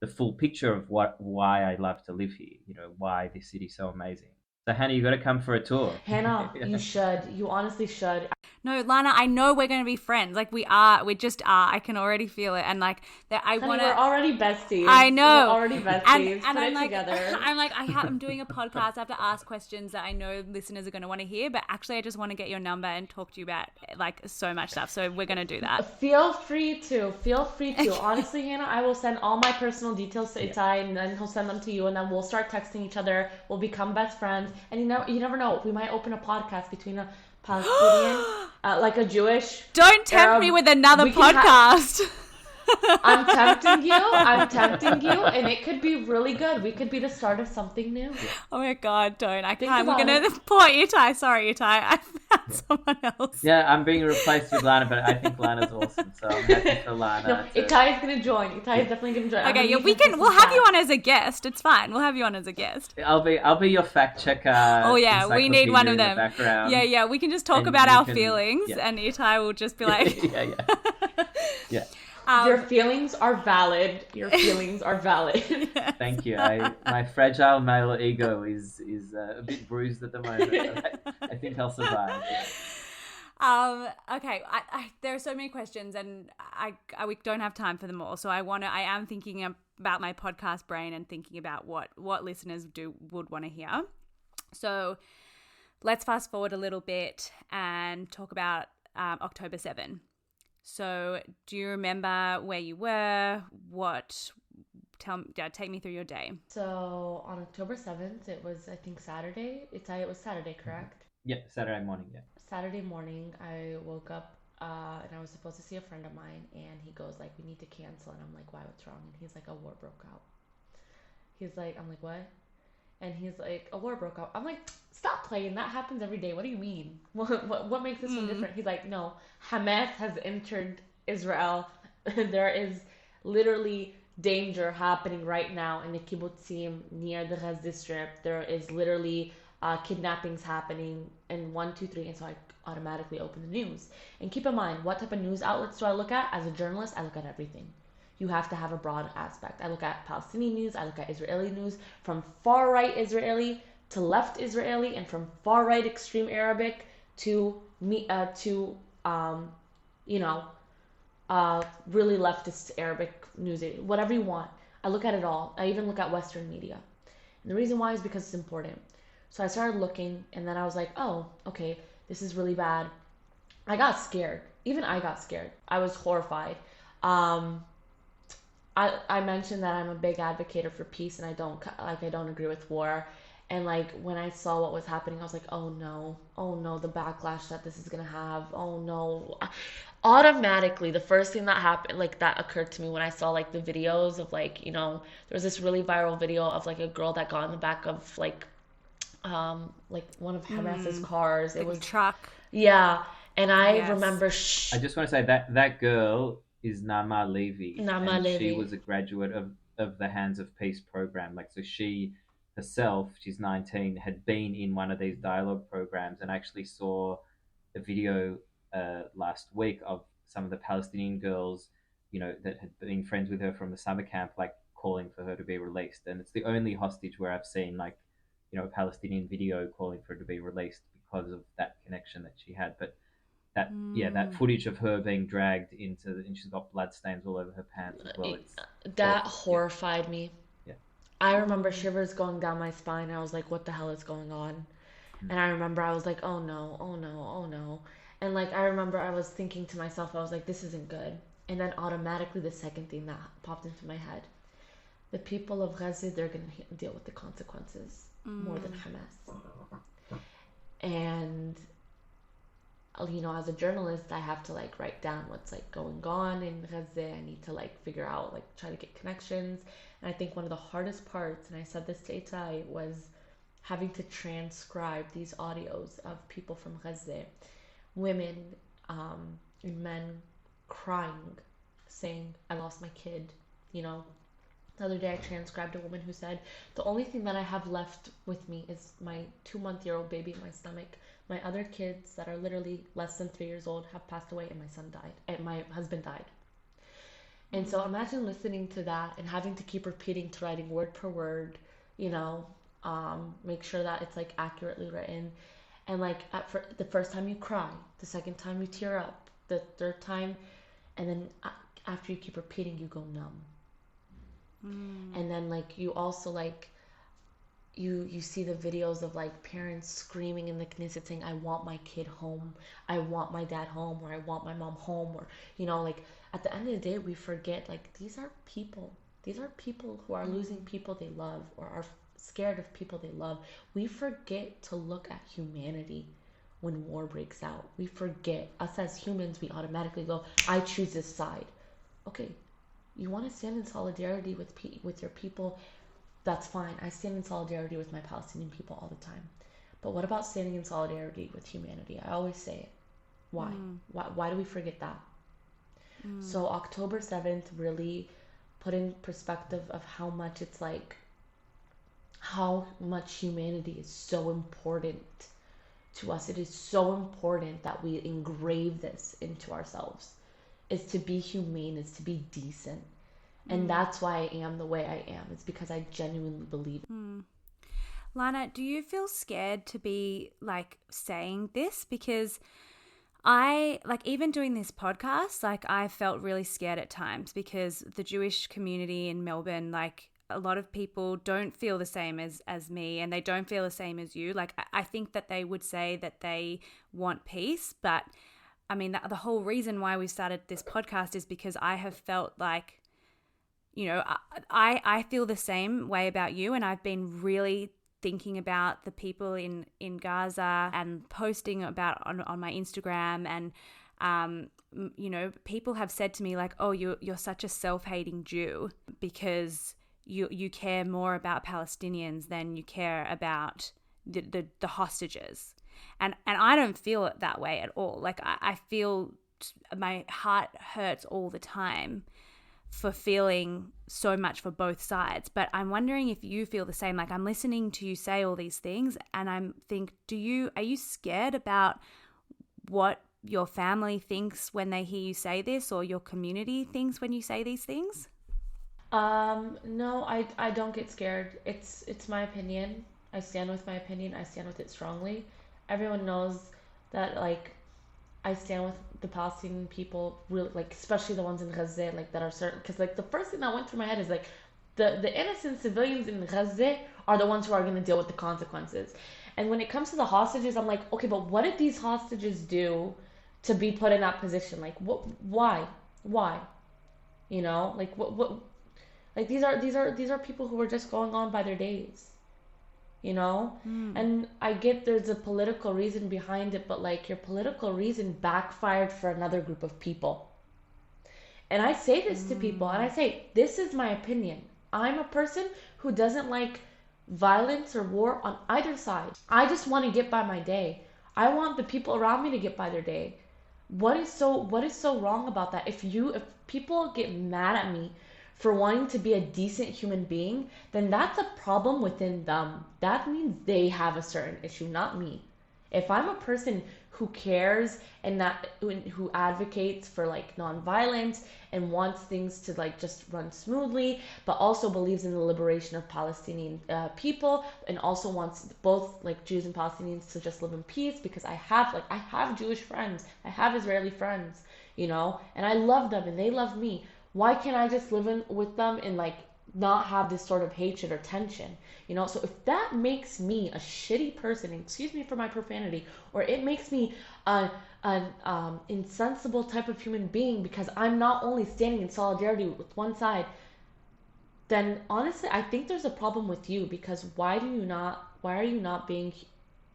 the full picture of why I love to live here. Why this city's so amazing. So Hannah, you got to come for a tour. Hannah, you should. You honestly should. No, Lana, I know we're going to be friends. Like we just are. I can already feel it. And like that, I want to. We're already besties. I know. We're already besties. And Put I'm it like, together. I'm doing a podcast. I have to ask questions that I know listeners are going to want to hear. But actually, I just want to get your number and talk to you about like so much stuff. So we're going to do that. Feel free to. Honestly, Hannah, I will send all my personal details to Itai, and then he'll send them to you, and then we'll start texting each other. We'll become best friends, and you never know. We might open a podcast between a Palestinian, like a Jewish. Don't tempt me with another podcast. I'm tempting you, and it could be really good. We could be the start of something new. Oh my God, don't. I can't. We're going to poor Itai. Sorry, Itai. someone else. Yeah, I'm being replaced with Lana, but I think Lana's awesome, so I'm happy for Lana. No, Itai is gonna join. Itai is definitely gonna join. Okay, yeah, we'll have you on as a guest. It's fine. We'll have you on as a guest. I'll be your fact checker. Oh yeah, we need one of them. Yeah, we can just talk about our feelings, and Itai will just be like, yeah. Your feelings are valid. Your feelings are valid. Thank you. My fragile male ego is a bit bruised at the moment. I think I'll survive. Yeah. Okay. There are so many questions, and we don't have time for them all. So I am thinking about my podcast brain and thinking about what listeners would want to hear. So let's fast forward a little bit and talk about October 7. So do you remember where you were? Take me through your day. So on October 7th, it was, I think, Saturday. It was Saturday, correct? Yeah, Saturday morning, yeah. Saturday morning, I woke up and I was supposed to see a friend of mine, and he goes like, we need to cancel. And I'm like, why, what's wrong? And he's like, a war broke out. He's like, I'm like, what? And he's like, a war broke out. I'm like, stop playing. That happens every day. What do you mean? What makes this one different? He's like, no, Hamas has entered Israel. There is literally danger happening right now in the kibbutzim near the Gaza Strip. There is literally kidnappings happening and 1, 2, 3. And so I automatically open the news. And keep in mind, what type of news outlets do I look at? As a journalist, I look at everything. You have to have a broad aspect. I look at Palestinian news, I look at Israeli news, from far right Israeli to left Israeli, and from far right extreme Arabic to really leftist Arabic news, whatever you want. I look at it all. I even look at Western media. And the reason why is because it's important. So I started looking, and then I was like, oh, okay, this is really bad. I got scared. Even I got scared. I was horrified. I mentioned that I'm a big advocate for peace, and I don't agree with war. And like when I saw what was happening, I was like, oh no, the backlash that this is gonna have. Oh no. Automatically, the first thing that happened, like that occurred to me when I saw like the videos of like, there was this really viral video of like a girl that got in the back of like one of Hamas's cars. It was a truck. Yeah. And I remember. I just want to say that girl is Nama Levy. Levy. She was a graduate of the Hands of Peace program. Like, so she herself, she's 19, had been in one of these dialogue programs, and actually saw a video last week of some of the Palestinian girls, that had been friends with her from the summer camp, like calling for her to be released. And it's the only hostage where I've seen like, a Palestinian video calling for her to be released because of that connection that she had. But that footage of her being dragged and she's got blood stains all over her pants as well. That horrified me. Yeah. I remember shivers going down my spine. I was like, what the hell is going on? Mm-hmm. And I remember I was like, oh no. And like, I remember I was thinking to myself, I was like, this isn't good. And then automatically the second thing that popped into my head, the people of Gaza, they're going to deal with the consequences more than Hamas. And as a journalist, I have to like write down what's like going on in Gaza. I need to like figure out, like try to get connections. And I think one of the hardest parts, and I said this to Itai, was having to transcribe these audios of people from Gaza, women and men crying, saying, I lost my kid. The other day I transcribed a woman who said, the only thing that I have left with me is my 2-month-old baby in my stomach. My other kids that are literally less than 3 years old have passed away, and my son died, and my husband died. And so imagine listening to that and having to keep repeating, to writing word per word, make sure that it's like accurately written. And like the first time you cry, the second time you tear up, the third time, and then after you keep repeating, you go numb. And then like you also like you see the videos of like parents screaming in the Knesset saying, I want my kid home, I want my dad home, or I want my mom home, or like at the end of the day we forget, like these are people who are losing people they love, or are scared of people they love. We forget to look at humanity when war breaks out. We forget, us as humans, we automatically go, I choose this side. Okay, you want to stand in solidarity with your people, that's fine. I stand in solidarity with my Palestinian people all the time. But what about standing in solidarity with humanity? I always say it. Why? Why do we forget that? So October 7th really put in perspective of how much it's like, how much humanity is so important to us. It is so important that we engrave this into ourselves, is to be humane, is to be decent. And that's why I am the way I am. It's because I genuinely believe it. Lana, do you feel scared to be like saying this? Because I, like, even doing this podcast, like, I felt really scared at times because the Jewish community in Melbourne, like, a lot of people don't feel the same as me, and they don't feel the same as you. Like, I think that they would say that they want peace, but I mean, the whole reason why we started this podcast is because I have felt like, you know, I feel the same way about you, and I've been really thinking about the people in Gaza and posting about on my Instagram, and you know, people have said to me like, oh, you're such a self-hating Jew because you care more about Palestinians than you care about the hostages, and I don't feel it that way at all. Like, I feel my heart hurts all the time for feeling so much for both sides. But I'm wondering if you feel the same. Like, I'm listening to you say all these things, and I'm think, are you scared about what your family thinks when they hear you say this, or your community thinks when you say these things? No, I don't get scared. It's my opinion. I stand with my opinion. I stand with it strongly. Everyone knows that, like, I stand with the Palestinian people, really, like, especially the ones in Gaza, like, that are certain, because, like, the first thing that went through my head is, like, the innocent civilians in Gaza are the ones who are going to deal with the consequences. And when it comes to the hostages, I'm like, okay, but what did these hostages do to be put in that position? Like, why? You know, like, like, these are people who are just going on by their days, you know? And I get there's a political reason behind it, but, like, your political reason backfired for another group of people. And I say this to people, and I say, this is my opinion. I'm a person who doesn't like violence or war on either side. I just want to get by my day. I want the people around me to get by their day. What is so wrong about that? If people get mad at me for wanting to be a decent human being, then that's a problem within them. That means they have a certain issue, not me. If I'm a person who cares and who advocates for, like, nonviolence and wants things to, like, just run smoothly, but also believes in the liberation of Palestinian people, and also wants both, like, Jews and Palestinians to just live in peace, because I have Jewish friends, I have Israeli friends, you know, and I love them and they love me. Why can't I just live with them and, like, not have this sort of hatred or tension, you know? So if that makes me a shitty person, excuse me for my profanity, or it makes me an insensible type of human being because I'm not only standing in solidarity with one side, then honestly, I think there's a problem with you, because why are you not being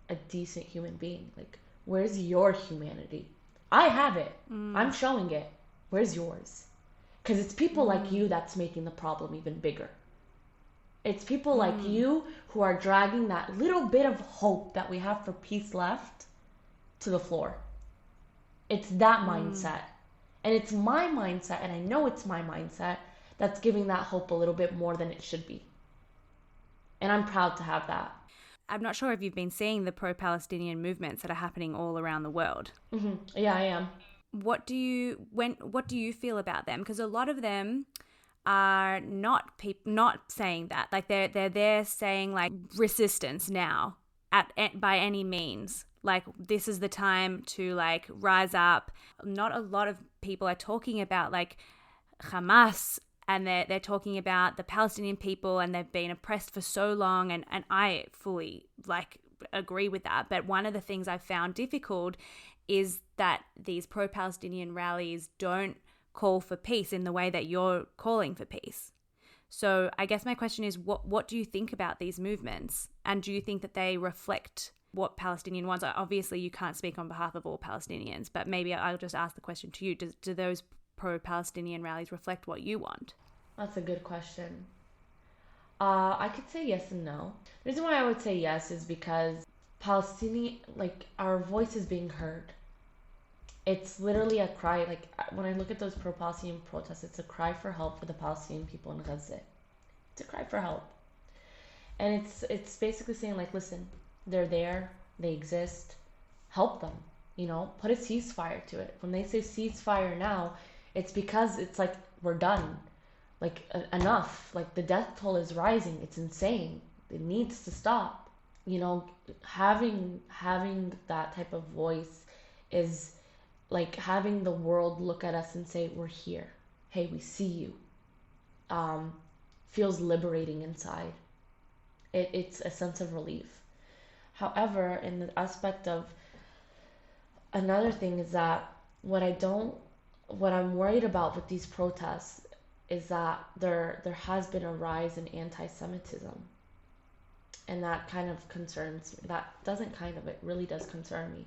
a decent human being? Like, where's your humanity? I have it. I'm showing it. Where's yours? Because it's people like you that's making the problem even bigger. It's people like you who are dragging that little bit of hope that we have for peace left to the floor. It's that mindset. And it's my mindset, and I know it's my mindset, that's giving that hope a little bit more than it should be. And I'm proud to have that. I'm not sure if you've been seeing the pro-Palestinian movements that are happening all around the world. Yeah, I am. What do you feel about them? Because a lot of them are not saying that. Like, they're there saying, like, resistance now by any means. Like, this is the time to, like, rise up. Not a lot of people are talking about, like, Hamas, and they're talking about the Palestinian people, and they've been oppressed for so long, and I fully, like, agree with that. But one of the things I found difficult is that these pro-Palestinian rallies don't call for peace in the way that you're calling for peace. So I guess my question is, what do you think about these movements? And do you think that they reflect what Palestinian wants? Obviously, you can't speak on behalf of all Palestinians, but maybe I'll just ask the question to you. Do those pro-Palestinian rallies reflect what you want? That's a good question. I could say yes and no. The reason why I would say yes is because Palestinian, like our voice is being heard. It's literally a cry. Like when I look at those pro-Palestinian protests, it's a cry for help for the Palestinian people in Gaza. It's a cry for help, and it's basically saying like, listen, they're there, they exist, help them. Put a ceasefire to it. When they say ceasefire now, it's because it's like we're done. Like enough. Like the death toll is rising. It's insane. It needs to stop. Having that type of voice is like having the world look at us and say we're here. Hey, we see you. um, Feels liberating inside. It's a sense of relief. However, in the aspect of another thing is that what I'm worried about with these protests is that there has been a rise in anti-Semitism, and that kind of concerns me. That doesn't kind of, it really does concern me.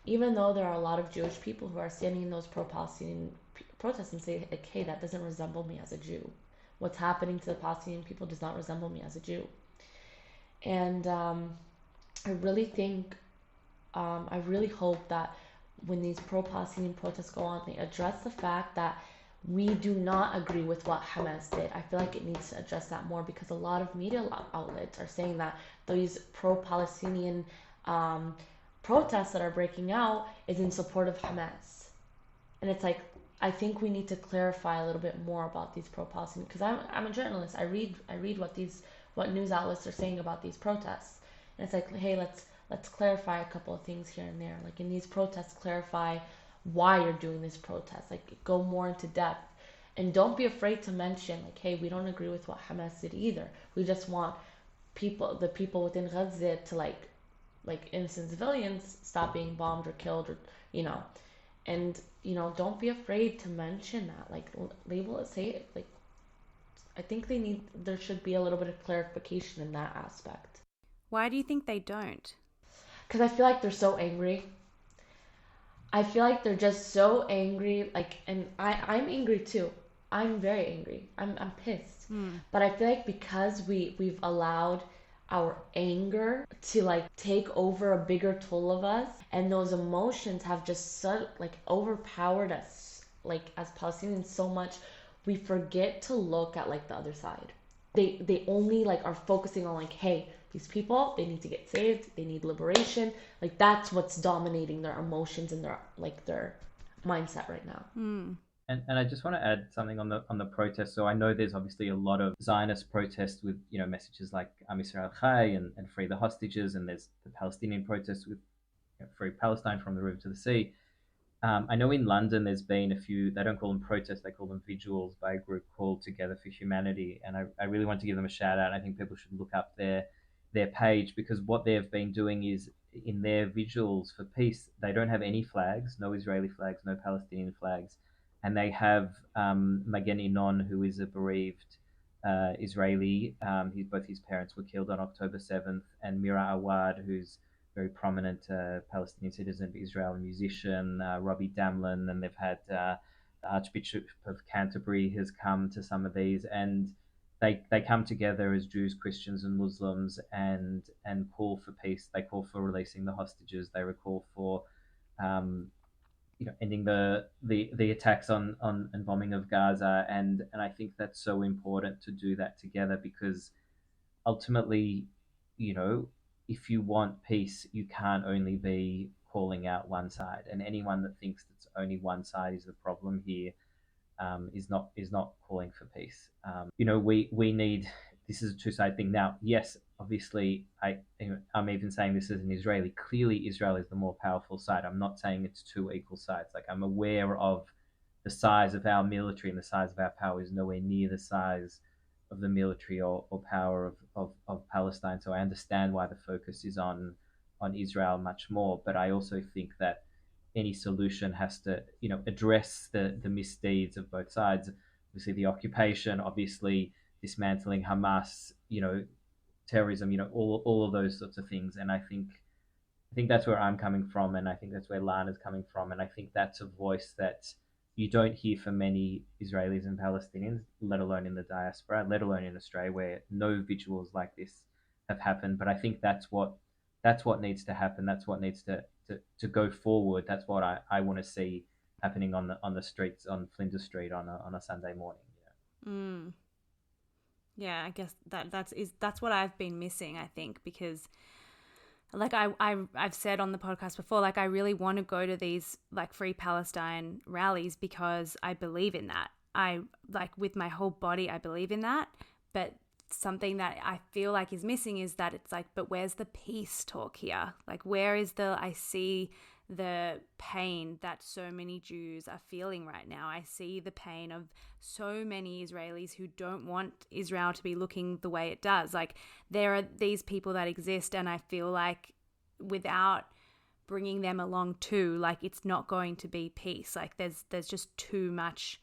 Even though there are a lot of Jewish people who are standing in those pro-Palestinian protests and say, like, hey, that doesn't resemble me as a Jew. What's happening to the Palestinian people does not resemble me as a Jew. And I really think, I really hope that when these pro-Palestinian protests go on, they address the fact that we do not agree with what Hamas did. I feel like it needs to address that more, because a lot of media outlets are saying that these pro-Palestinian protests that are breaking out is in support of Hamas. And it's like, I think we need to clarify a little bit more about these pro-Palestinian, because I'm a journalist. I read what news outlets are saying about these protests, and it's like, hey, let's clarify a couple of things here and there. Like in these protests, clarify why you're doing this protest. Like go more into depth, and don't be afraid to mention like, hey, we don't agree with what Hamas did either. We just want the people within Gaza to like innocent civilians stop being bombed or killed, or and don't be afraid to mention that. Like label it, say it. Like I think there should be a little bit of clarification in that aspect. Why do you think they don't? Because I feel like they're so angry. I feel like they're just so angry. Like, and I'm angry too. I'm very angry. I'm pissed. But I feel like because we've allowed our anger to like take over a bigger toll of us, and those emotions have just so like overpowered us, like as Palestinians, so much, we forget to look at like the other side. They only like are focusing on like, hey, these people, they need to get saved, they need liberation. Like that's what's dominating their emotions and their mindset right now. And I just want to add something on the protest. So I know there's obviously a lot of Zionist protests with messages like Am Yisrael Chai and free the hostages, and there's the Palestinian protests with free Palestine from the river to the sea. I know in London there's been a few, they don't call them protests, they call them vigils, by a group called Together for Humanity. And I really want to give them a shout out. I think people should look up their page, because what they've been doing is in their vigils for peace, they don't have any flags, no Israeli flags, no Palestinian flags. And they have Magen Inon, who is a bereaved Israeli. Both his parents were killed on October 7th, and Mira Awad, who's very prominent Palestinian citizen of Israel, musician, Robbie Damlin, and they've had the Archbishop of Canterbury has come to some of these, and they come together as Jews, Christians, and Muslims, and call for peace. They call for releasing the hostages. They call for ending the attacks on and bombing of Gaza, and I think that's so important to do that together, because ultimately, if you want peace, you can't only be calling out one side, and anyone that thinks that only one side is the problem here is not calling for peace. We need, this is a two-side thing. Now, yes, obviously, I'm even saying this as an Israeli. Clearly, Israel is the more powerful side. I'm not saying it's two equal sides. Like, I'm aware of the size of our military, and the size of our power is nowhere near the size of the military or power of Palestine. So I understand why the focus is on Israel much more. But I also think that any solution has to, address the misdeeds of both sides. Obviously, the occupation, obviously dismantling Hamas, terrorism, all of those sorts of things. And I think that's where I'm coming from, and I think that's where Lana's coming from, and I think that's a voice that you don't hear from many Israelis and Palestinians, let alone in the diaspora, let alone in Australia, where no vigils like this have happened. But I think that's what That's what needs to happen. That's what needs to go forward. That's what I want to see happening on the streets on Flinders Street on a Sunday morning. Mm. Yeah, I guess that's what I've been missing, I think, because like I've said on the podcast before, like I really want to go to these like Free Palestine rallies because I believe in that. I like with my whole body I believe in that, but something that I feel like is missing is that it's like, but where's the peace talk here? Like where is I see the pain that so many Jews are feeling right now. I see the pain of so many Israelis who don't want Israel to be looking the way it does. Like there are these people that exist, and I feel like without bringing them along too, like it's not going to be peace. Like there's just too much,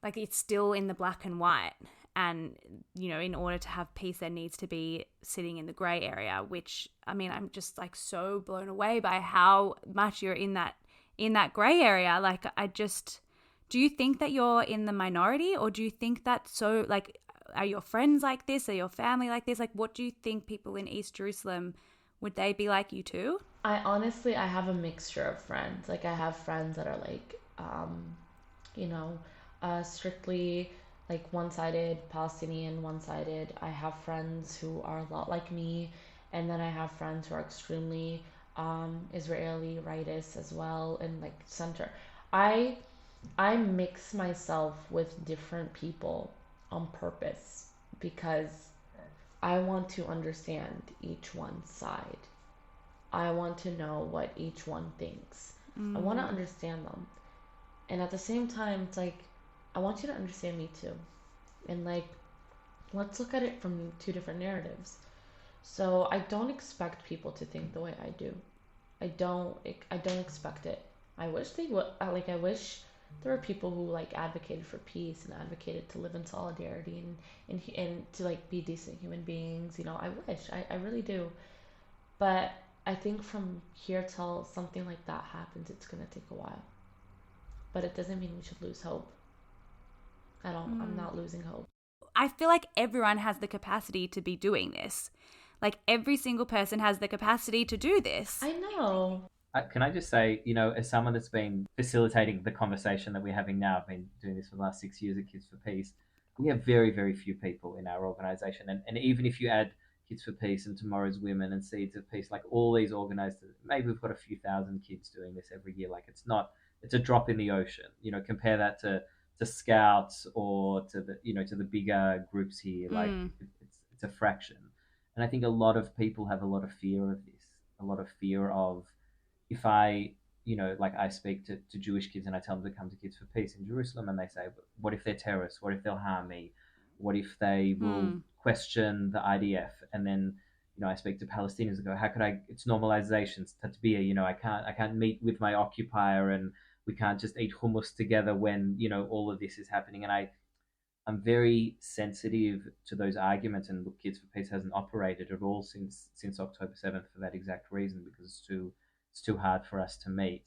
like it's still in the black and white. And, you know, in order to have peace, there needs to be sitting in the grey area, which, I mean, I'm just like so blown away by how much you're in that grey area. Like, do you think that you're in the minority, or do you think that are your friends like this? Are your family like this? Like, what do you think people in East Jerusalem, would they be like you too? I honestly, I have a mixture of friends. Like, I have friends that are like, you know, strictly like one-sided Palestinian, one-sided. I have friends who are a lot like me, and then I have friends who are extremely Israeli rightist as well, and like center. I I mix myself with different people on purpose because I want to understand each one's side. I want to know what each one thinks. I want to understand them. And at the same time, it's like, I want you to understand me too. And like, let's look at it from two different narratives. So I don't expect people to think the way I do. I don't expect it. I wish they would. I wish there were people who like advocated for peace and advocated to live in solidarity and to like be decent human beings. You know, I wish. I really do. But I think from here till something like that happens, it's gonna take a while. But it doesn't mean we should lose hope. I'm not losing hope. I feel like everyone has the capacity to be doing this. Like every single person has the capacity to do this. I know. Can I just say, you know, as someone that's been facilitating the conversation that we're having now, I've been doing this for the last 6 years at Kids for Peace. We have very, very few people in our organisation, and even if you add Kids for Peace and Tomorrow's Women and Seeds of Peace, like all these organised, maybe we've got a few thousand kids doing this every year. Like it's a drop in the ocean. You know, compare that to Scouts or to the bigger groups here. Like it's a fraction. And I think a lot of people have a lot of fear of this, a lot of fear of, if I, like I speak to Jewish kids and I tell them to come to Kids for Peace in Jerusalem, and they say, what if they're terrorists? What if they'll harm me? What if they will question the IDF? And then, I speak to Palestinians and go, how could it's normalizations, tatbiyah, I can't meet with my occupier, and we can't just eat hummus together when, all of this is happening. And I'm very sensitive to those arguments, and look, Kids for Peace hasn't operated at all since October 7th for that exact reason, because it's too hard for us to meet.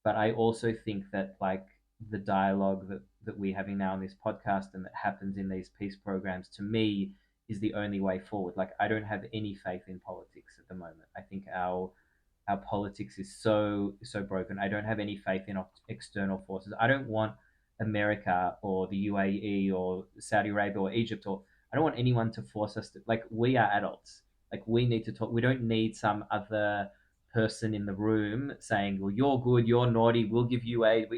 But I also think that like the dialogue that we're having now on this podcast and that happens in these peace programs, to me, is the only way forward. Like I don't have any faith in politics at the moment. I think our politics is so broken. I don't have any faith in external forces. I don't want America or the UAE or Saudi Arabia or Egypt, or I don't want anyone to force us to, like, we are adults. Like we need to talk. We don't need some other person in the room saying, well, you're good, you're naughty, we'll give you aid.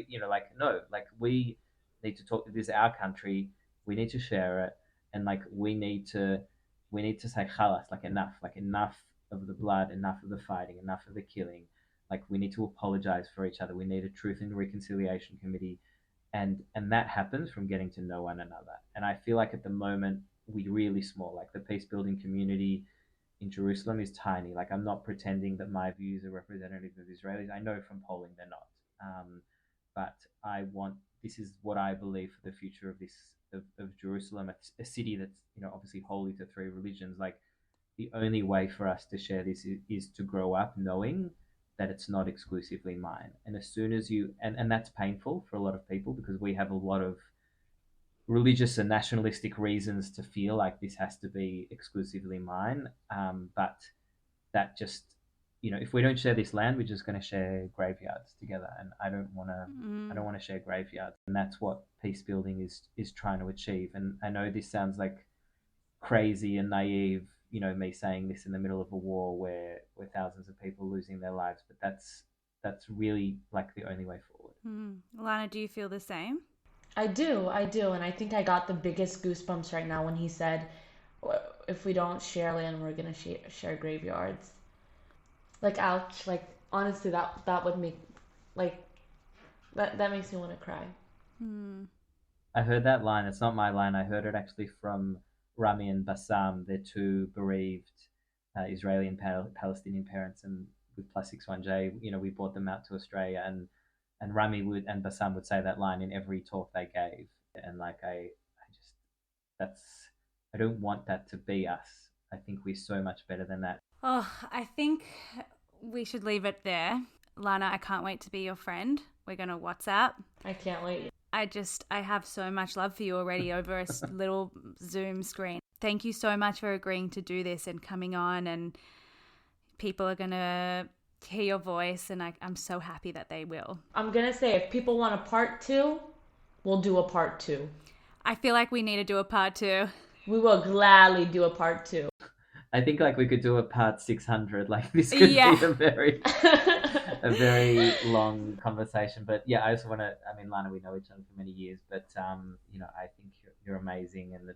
No, like we need to talk. This is our country. We need to share it. And like we need to say khalas, like enough of the blood, enough of the fighting, enough of the killing. Like we need to apologize for each other. We need a truth and reconciliation committee. And that happens from getting to know one another. And I feel like at the moment we're really small. Like the peace building community in Jerusalem is tiny. Like I'm not pretending that my views are representative of Israelis. I know from polling they're not. But this is what I believe for the future of Jerusalem, a city that's obviously holy to three religions. Like the only way for us to share this is to grow up knowing that it's not exclusively mine. And as soon as and that's painful for a lot of people, because we have a lot of religious and nationalistic reasons to feel like this has to be exclusively mine. But that just, if we don't share this land, we're just going to share graveyards together, and I don't want to share graveyards, and that's what peace building is trying to achieve. And I know this sounds like crazy and naive, me saying this in the middle of a war where thousands of people losing their lives, but that's really like the only way forward. Lana, do you feel the same? I do, and I think I got the biggest goosebumps right now when he said, if we don't share land, we're gonna share graveyards. Like, ouch. Like, honestly, that would make, like, that makes me want to cry. I heard that line. It's not my line. I heard it actually from Rami and Bassam. They're two bereaved Israeli and Palestinian parents, and with Plus 61J, we brought them out to Australia, and Rami and Bassam would say that line in every talk they gave. And like, I don't want that to be us. I think we're so much better than that. Oh, I think we should leave it there. Lana, I can't wait to be your friend. We're going to WhatsApp. I can't wait. I have so much love for you already over a little Zoom screen. Thank you so much for agreeing to do this and coming on, and people are going to hear your voice, and I'm so happy that they will. I'm going to say, if people want a part 2, we'll do a part 2. I feel like we need to do a part 2. We will gladly do a part 2. I think like we could do a part 600. Like, this could be a very long conversation. But yeah, I also want to, Lana, we know each other for many years, but I think you're amazing, and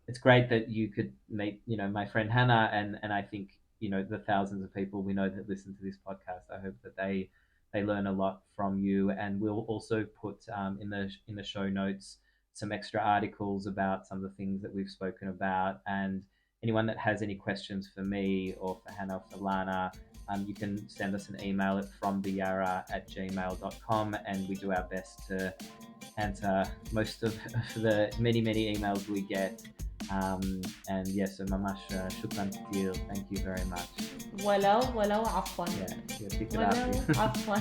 it's great that you could meet, my friend Hannah, and I think, the thousands of people we know that listen to this podcast. I hope that they learn a lot from you, and we'll also put in the show notes some extra articles about some of the things that we've spoken about. And anyone that has any questions for me or for Hannah or for Lana, you can send us an email at fromtheyarra@gmail.com, and we do our best to answer most of the many emails we get. And yes, so mamash shukran kathir. Thank you very much. ولو عفوا. Yeah, يعطيك العافية. عفوا.